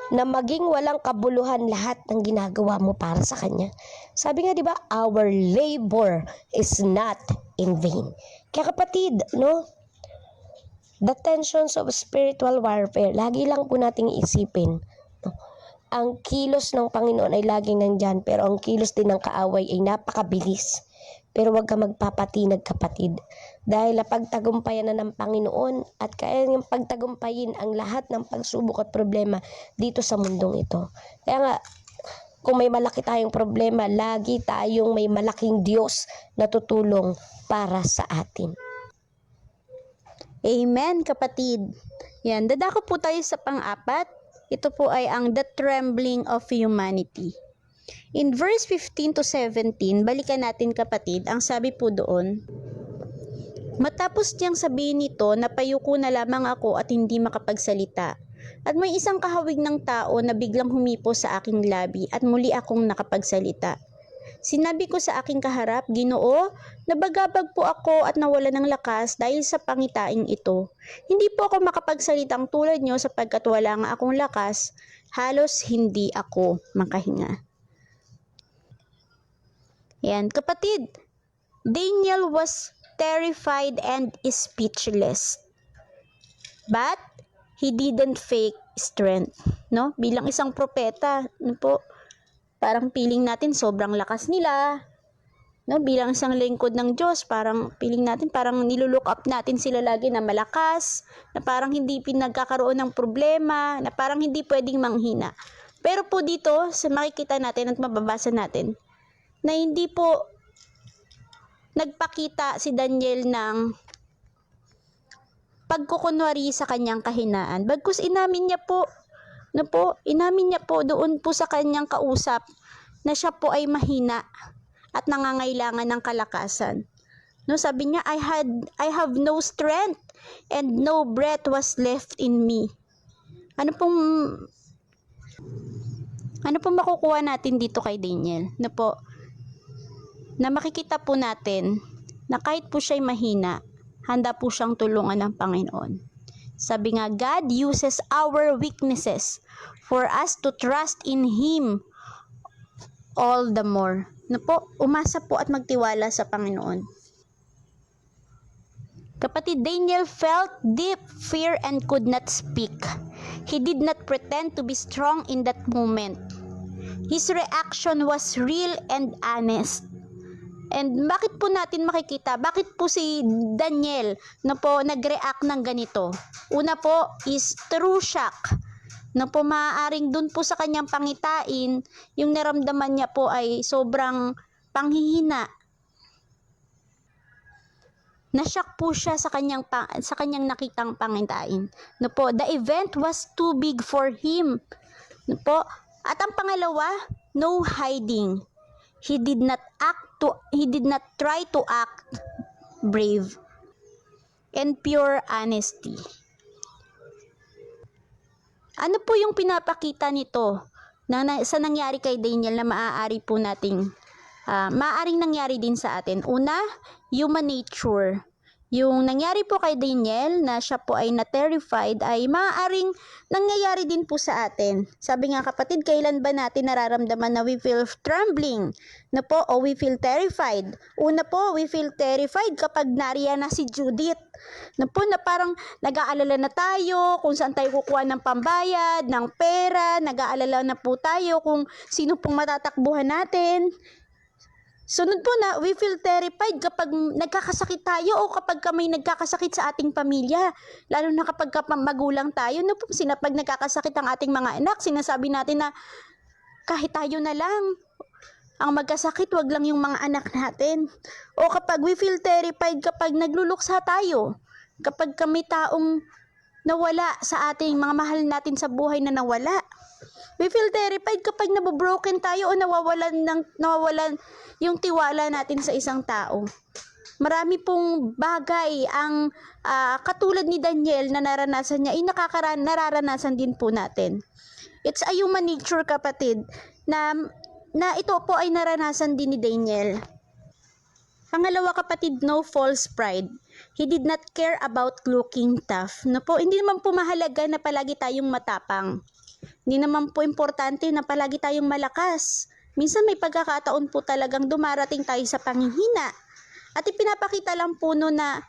na maging walang kabuluhan lahat ng ginagawa mo para sa Kanya. Sabi nga, di ba, our labor is not in vain. Kaya kapatid, no, the tensions of spiritual warfare, lagi lang po nating isipin, no? Ang kilos ng Panginoon ay laging nandyan, pero ang kilos din ng kaaway ay napakabilis. Pero huwag ka magpapatinag, kapatid, dahil napagtagumpayan na ng Panginoon at kaya niyang pagtagumpayin ang lahat ng pagsubok at problema dito sa mundong ito. Kaya nga, kung may malaki tayong problema, lagi tayong may malaking Diyos na tutulong para sa atin. Amen, kapatid. Yan, dadako po tayo sa pang-apat. Ito po ay ang the trembling of humanity. In verse 15 to 17, balikan natin kapatid, ang sabi po doon, matapos niyang sabihin nito, napayuko na lamang ako at hindi makapagsalita. At may isang kahawig ng tao na biglang humipo sa aking labi at muli akong nakapagsalita. Sinabi ko sa aking kaharap, Ginoo, nabagabag po ako at nawala ng lakas dahil sa pangitaing ito. Hindi po ako makapagsalitang tulad niyo sapagkat wala nga akong lakas, halos hindi ako makahinga. Yan, kapatid, Daniel was terrified and speechless. But he didn't fake strength, no? Bilang isang propeta, no po, parang feeling natin sobrang lakas nila, no? Bilang isang lingkod ng Diyos, parang feeling natin, parang nilulook up natin sila lagi na malakas, na parang hindi pinagkakaroon ng problema, na parang hindi pwedeng manghina. Pero po dito, sa makikita natin at mababasa natin, na hindi po nagpakita si Daniel ng pagkukunwari sa kanyang kahinaan. Bagkus inamin niya po, inamin niya po doon po sa kanyang kausap na siya po ay mahina at nangangailangan ng kalakasan. No, sabi niya, I have no strength and no breath was left in me. Ano pong makukuha natin dito kay Daniel? No po, na makikita po natin na kahit po siya'y mahina, handa po siyang tulungan ng Panginoon. Sabi nga, God uses our weaknesses for us to trust in Him all the more. Na po, umasa po at magtiwala sa Panginoon. Kapatid, Daniel felt deep fear and could not speak. He did not pretend to be strong in that moment. His reaction was real and honest. And bakit po natin makikita? Bakit po si Daniel na po nag-react ng ganito? Una po is true shock. Na po maaaring dun po sa kanyang pangitain, yung naramdaman niya po ay sobrang panghihina. Na-shock po siya sa kanyang nakitang pangitain. No po, the event was too big for him. No po, at ang pangalawa, no hiding. He did not try to act brave and pure honesty. Ano po yung pinapakita nito sa nangyari kay Daniel na maaaring nangyari din sa atin? Una, human nature. Yung nangyari po kay Daniel na siya po ay na-terrified ay maaaring nangyayari din po sa atin. Sabi nga kapatid, kailan ba natin nararamdaman na we feel trembling na po o we feel terrified? Una po, we feel terrified kapag nariyan na si Judith. Na po na parang nag-aalala na tayo kung saan tayo kukuha ng pambayad, ng pera, nag-aalala na po tayo kung sino pong matatakbuhan natin. Sunod po na, we feel terrified kapag nagkakasakit tayo o kapag may nagkakasakit sa ating pamilya. Lalo na kapag magulang tayo, no po, pag nagkakasakit ang ating mga anak, sinasabi natin na kahit tayo na lang, ang magkasakit, wag lang yung mga anak natin. O kapag we feel terrified kapag nagluluksa tayo, kapag kami taong nawala sa ating mga mahal natin sa buhay na nawala. We feel terrified kapag nabobroken tayo o nawawalan yung tiwala natin sa isang tao. Marami pong bagay ang katulad ni Daniel na naranasan niya, nararanasan din po natin. It's a human nature kapatid na ito po ay naranasan din ni Daniel. Pangalawa kapatid, no false pride. He did not care about looking tough. No po, hindi naman po mahalaga na palagi tayong matapang. Hindi naman po importante na palagi tayong malakas. Minsan may pagkakataon po talagang dumarating tayo sa panghihina. At ipinapakita lang po no na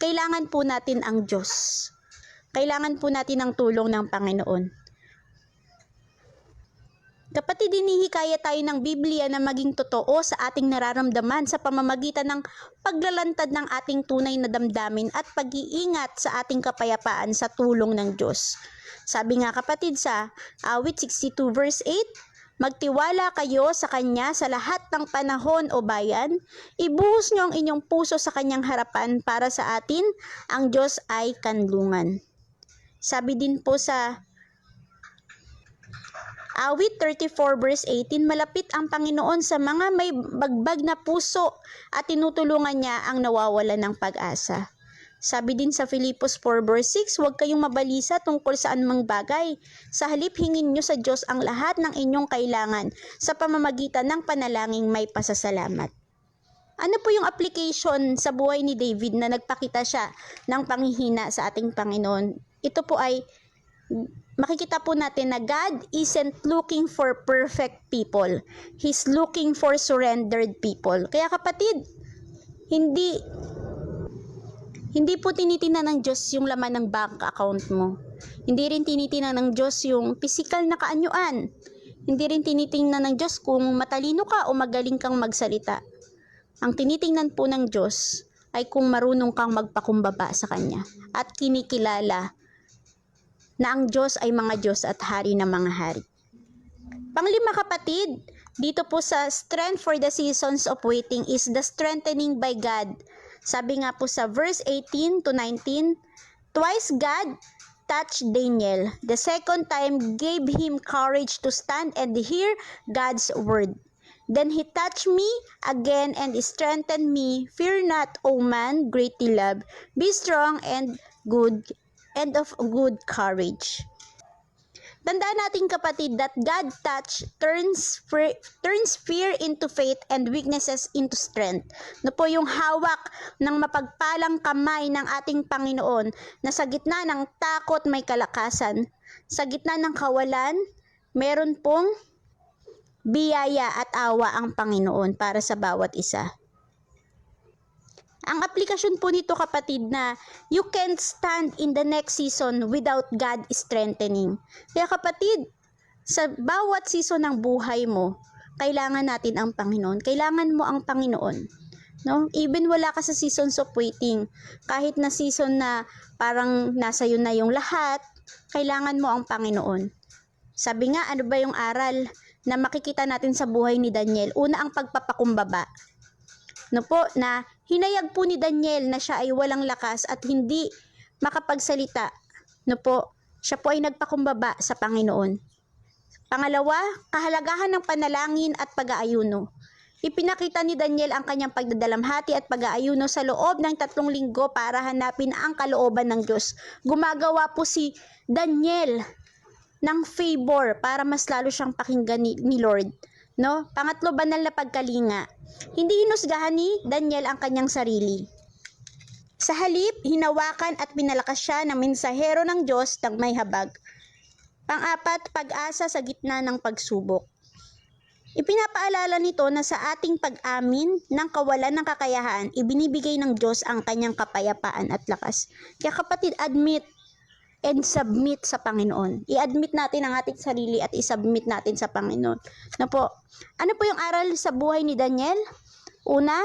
kailangan po natin ang Diyos. Kailangan po natin ang tulong ng Panginoon. Kapatid, hinihikaya tayo ng Biblia na maging totoo sa ating nararamdaman sa pamamagitan ng paglalantad ng ating tunay na damdamin at pag-iingat sa ating kapayapaan sa tulong ng Diyos. Sabi nga kapatid sa Awit 62 verse 8, magtiwala kayo sa Kanya sa lahat ng panahon o bayan, ibuhos niyo ang inyong puso sa Kanyang harapan para sa atin, ang Diyos ay kanlungan. Sabi din po sa Awit 34 verse 18, malapit ang Panginoon sa mga may bagbag na puso at tinutulungan niya ang nawawalan ng pag-asa. Sabi din sa Filipos 4 verse 6, huwag kayong mabalisa tungkol sa anumang bagay. Sa halip hingin nyo sa Diyos ang lahat ng inyong kailangan sa pamamagitan ng panalangin may pasasalamat. Ano po yung application sa buhay ni David na nagpakita siya ng panghihina sa ating Panginoon? Ito po ay makikita po natin na God isn't looking for perfect people. He's looking for surrendered people. Kaya kapatid, hindi po tinitingnan ng Diyos yung laman ng bank account mo. Hindi rin tinitingnan ng Diyos yung physical na kaanyuan. Hindi rin tinitingnan ng Diyos kung matalino ka o magaling kang magsalita. Ang tinitingnan po ng Diyos ay kung marunong kang magpakumbaba sa Kanya at kinikilala na ang Diyos ay mga Diyos at hari ng mga hari. Panglima kapatid, dito po sa strength for the seasons of waiting is the strengthening by God. Sabi nga po sa verse 18 to 19, twice God touched Daniel. The second time gave him courage to stand and hear God's word. Then he touched me again and strengthened me. Fear not, O man, greatly loved. Be strong and good and of good courage. Tandaan natin kapatid that God touch turns fear into faith and weaknesses into strength. No po yung hawak ng mapagpalang kamay ng ating Panginoon na sa gitna ng takot may kalakasan, sa gitna ng kawalan, meron pong biyaya at awa ang Panginoon para sa bawat isa. Ang aplikasyon po nito kapatid na you can't stand in the next season without God strengthening. Kaya kapatid, sa bawat season ng buhay mo, kailangan natin ang Panginoon. Kailangan mo ang Panginoon. No? Even wala ka sa seasons of waiting, kahit na season na parang nasa iyo na yung lahat, kailangan mo ang Panginoon. Sabi nga, ano ba yung aral na makikita natin sa buhay ni Daniel? Una, ang pagpapakumbaba. No po, na hinayag po ni Daniel na siya ay walang lakas at hindi makapagsalita. No po, siya po ay nagpakumbaba sa Panginoon. Pangalawa, kahalagahan ng panalangin at pag-aayuno. Ipinakita ni Daniel ang kanyang pagdadalamhati at pag-aayuno sa loob ng 3 linggo para hanapin ang kalooban ng Diyos. Gumagawa po si Daniel ng favor para mas lalo siyang pakinggan ni Lord. No? Pangatlo, banal na pagkalinga. Hindi hinusgahan ni Daniel ang kanyang sarili. Sa halip, hinawakan at pinalakas siya ng mensahero ng Diyos ng may habag. Pang-apat, pag-asa sa gitna ng pagsubok. Ipinapaalala nito na sa ating pag-amin ng kawalan ng kakayahan, ibinibigay ng Diyos ang kanyang kapayapaan at lakas. Kaya kapatid, admit and submit sa Panginoon. I-admit natin ang ating sarili at i-submit natin sa Panginoon. Na po, ano po yung aral sa buhay ni Daniel? Una,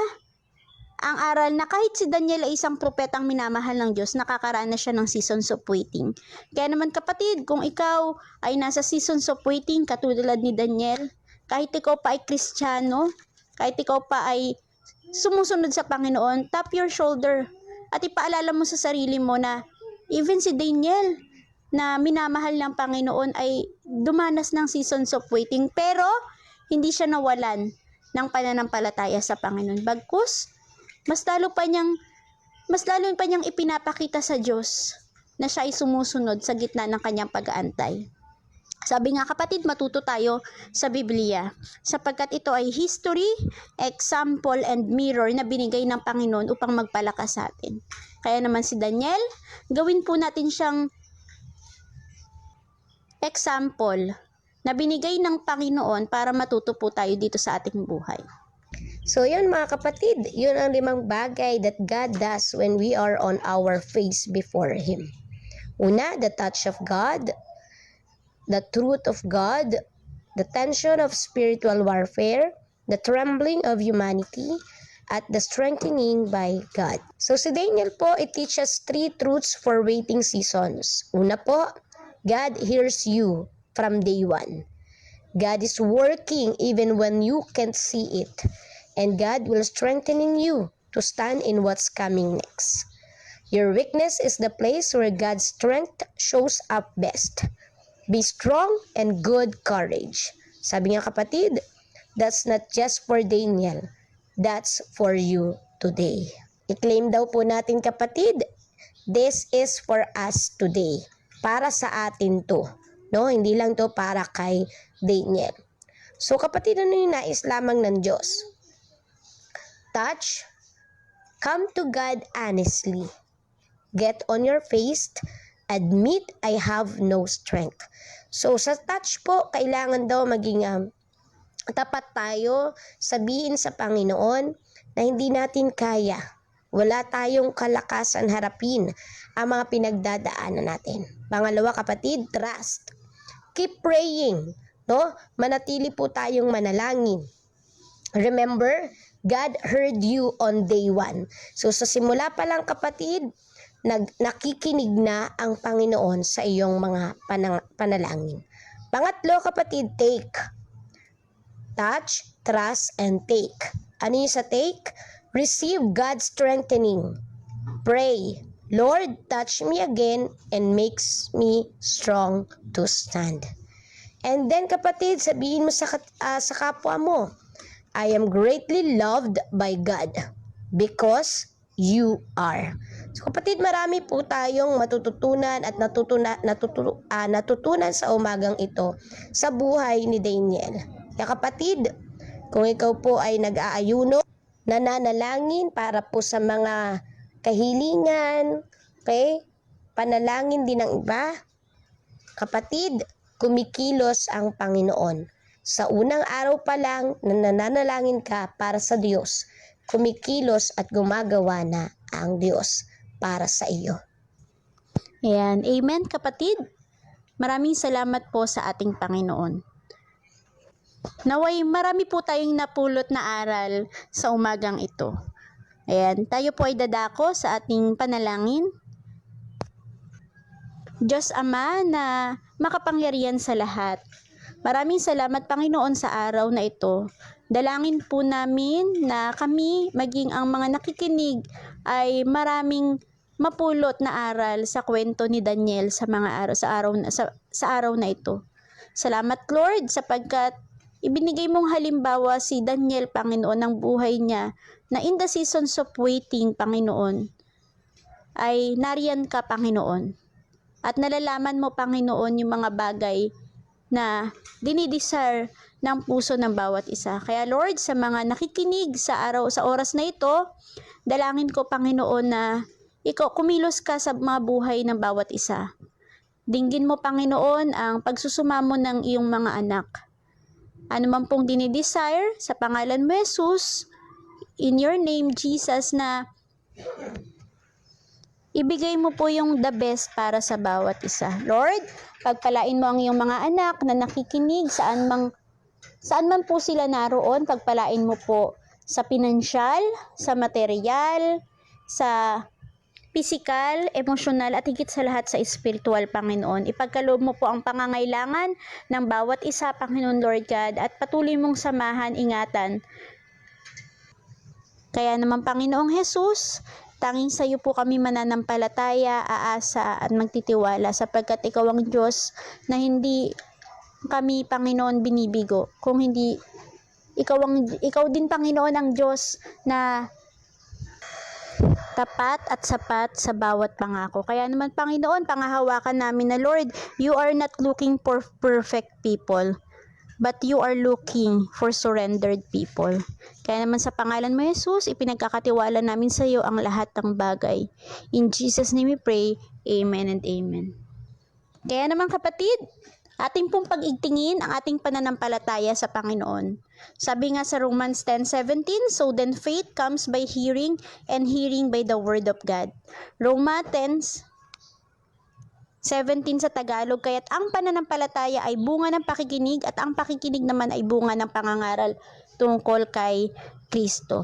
ang aral na kahit si Daniel ay isang propetang minamahal ng Diyos, nakakaranas siya ng seasons of waiting. Kaya naman kapatid, kung ikaw ay nasa seasons of waiting, katulad ni Daniel, kahit ikaw pa ay Kristiyano, kahit ikaw pa ay sumusunod sa Panginoon, tap your shoulder at ipaalala mo sa sarili mo na even si Daniel na minamahal ng Panginoon ay dumanas ng seasons of waiting, pero hindi siya nawalan ng pananampalataya sa Panginoon. Bagkus, mas lalo pa niyang ipinapakita sa Diyos na siya ay sumusunod sa gitna ng kanyang pag-aantay. Sabi nga kapatid, matuto tayo sa Biblia sapagkat ito ay history, example, and mirror na binigay ng Panginoon upang magpalakas sa atin. Kaya naman si Daniel, gawin po natin siyang example na binigay ng Panginoon para matuto po tayo dito sa ating buhay. So yun mga kapatid, yun ang 5 bagay that God does when we are on our face before Him. Una, the touch of God, the truth of God, the tension of spiritual warfare, the trembling of humanity, at the strengthening by God. So si Daniel po, it teaches 3 truths for waiting seasons. Una po, God hears you from day 1. God is working even when you can't see it. And God will strengthening you to stand in what's coming next. Your weakness is the place where God's strength shows up best. Be strong and good courage. Sabi nga kapatid, that's not just for Daniel. That's for you today. I-claim daw po natin kapatid, this is for us today. Para sa atin to. No? Hindi lang to para kay Daniel. So kapatid, ano yung nais lamang ng Diyos? Touch, come to God honestly. Get on your face, admit I have no strength. So sa touch po, kailangan daw maging tapat tayo, sabihin sa Panginoon na hindi natin kaya. Wala tayong kalakasan harapin ang mga pinagdadaanan natin. Pangalawa kapatid, trust. Keep praying. No? Manatili po tayong manalangin. Remember, God heard you on day 1. So sa simula pa lang kapatid, nakikinig na ang Panginoon sa iyong mga panalangin. Pangatlo kapatid, take. Touch, trust, and take. Ano yung sa take? Receive God's strengthening. Pray, Lord, touch me again and makes me strong to stand. And then kapatid, sabihin mo sa kapwa mo, I am greatly loved by God because you are. So kapatid, marami po tayong matututunan at natutunan sa umagang ito sa buhay ni Daniel. Kaya kapatid, kung ikaw po ay nag-aayuno, nananalangin para po sa mga kahilingan, okay? Panalangin din ng iba. Kapatid, kumikilos ang Panginoon. Sa unang araw pa lang na nananalangin ka para sa Diyos, kumikilos at gumagawa na ang Diyos para sa iyo. Ayan. Amen, kapatid. Maraming salamat po sa ating Panginoon. Naway marami po tayong napulot na aral sa umagang ito. Ayan. Tayo po ay dadako sa ating panalangin. Diyos Ama na makapangyarihan sa lahat, maraming salamat Panginoon sa araw na ito. Dalangin po namin na kami, maging ang mga nakikinig, ay maraming mapulot na aral sa kwento ni Daniel sa araw na ito. Salamat Lord sapagkat ibinigay mong halimbawa si Daniel Panginoon ng buhay niya na in the seasons of waiting Panginoon ay nariyan ka Panginoon. At nalalaman mo, Panginoon, yung mga bagay na dinidesire ng puso ng bawat isa. Kaya Lord, sa mga nakikinig sa oras na ito, dalangin ko, Panginoon, na ikaw kumilos ka sa mga buhay ng bawat isa. Dinggin mo, Panginoon, ang pagsusumamo ng iyong mga anak. Ano man pong dinidesire, sa pangalan mo, Jesus, in your name, Jesus, na ibigay mo po yung the best para sa bawat isa. Lord, pagpalain mo ang iyong mga anak na nakikinig saan man po sila naroon. Pagpalain mo po sa pinansyal, sa material, sa physical, emosyonal at higit sa lahat sa spiritual, Panginoon. Ipagkaloob mo po ang pangangailangan ng bawat isa, Panginoon Lord God, at patuloy mong samahan, ingatan. Kaya naman, Panginoong Jesus, tanging sa iyo po kami mananampalataya, aasa at magtitiwala sapagkat ikaw ang Diyos na hindi kami, Panginoon, binibigo. Kung hindi, ikaw din, Panginoon, ang Diyos na tapat at sapat sa bawat pangako. Kaya naman, Panginoon, pangahawakan namin na Lord, you are not looking for perfect people, but you are looking for surrendered people. Kaya naman sa pangalan mo, Jesus, ipinagkakatiwala namin sa iyo ang lahat ng bagay. In Jesus' name we pray, Amen and Amen. Kaya naman kapatid, ating pong pag-igtingin ang ating pananampalataya sa Panginoon. Sabi nga sa Romans 10:17, so then faith comes by hearing, and hearing by the word of God. Roma 10:17 sa Tagalog, kaya't ang pananampalataya ay bunga ng pakikinig at ang pakikinig naman ay bunga ng pangangaral tungkol kay Kristo.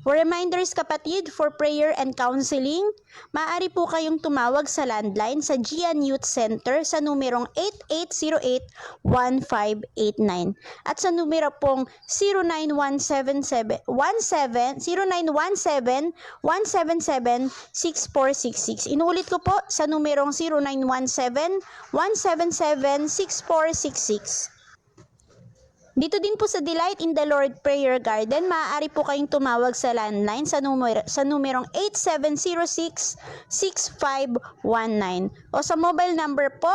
For reminders kapatid, for prayer and counseling, maaari po kayong tumawag sa landline sa Gian Youth Center sa numerong 8808-1589 at sa numero pong 0917-177-177-6466. Inuulit ko po sa numerong 0917-177-6466. Dito din po sa Delight in the Lord Prayer Garden, maaari po kayong tumawag sa landline sa numerong 8706-6519 o sa mobile number po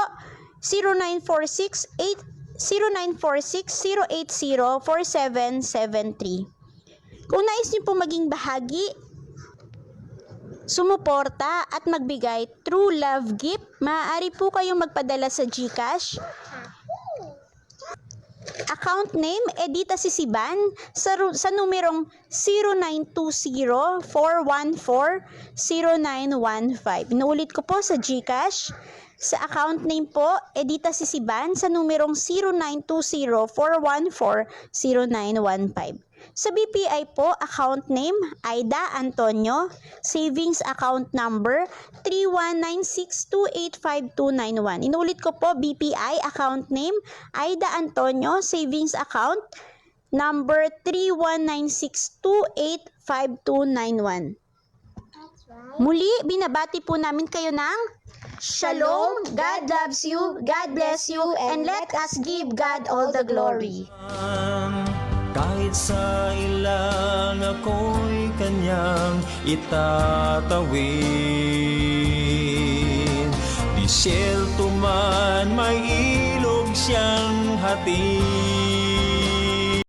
0946-080-473. Kung nais niyo po maging bahagi, sumuporta at magbigay true love gift, maaari po kayong magpadala sa GCash. Account name, Edita Sisiban, sa numerong 0920-414-0915. Inuulit ko po sa GCash. Sa account name po, Edita Sisiban, sa numerong 0920-414-0915. Sa BPI po, account name, Aida Antonio, savings account number 3196285291. Inulit ko po, BPI account name, Aida Antonio, savings account number 3196285291. Muli, binabati po namin kayo ng Shalom, God loves you, God bless you, and let us give God all the glory. Kahit sa ilang ako'y kanyang itatawid. Disyerto man may ilog siyang hatid.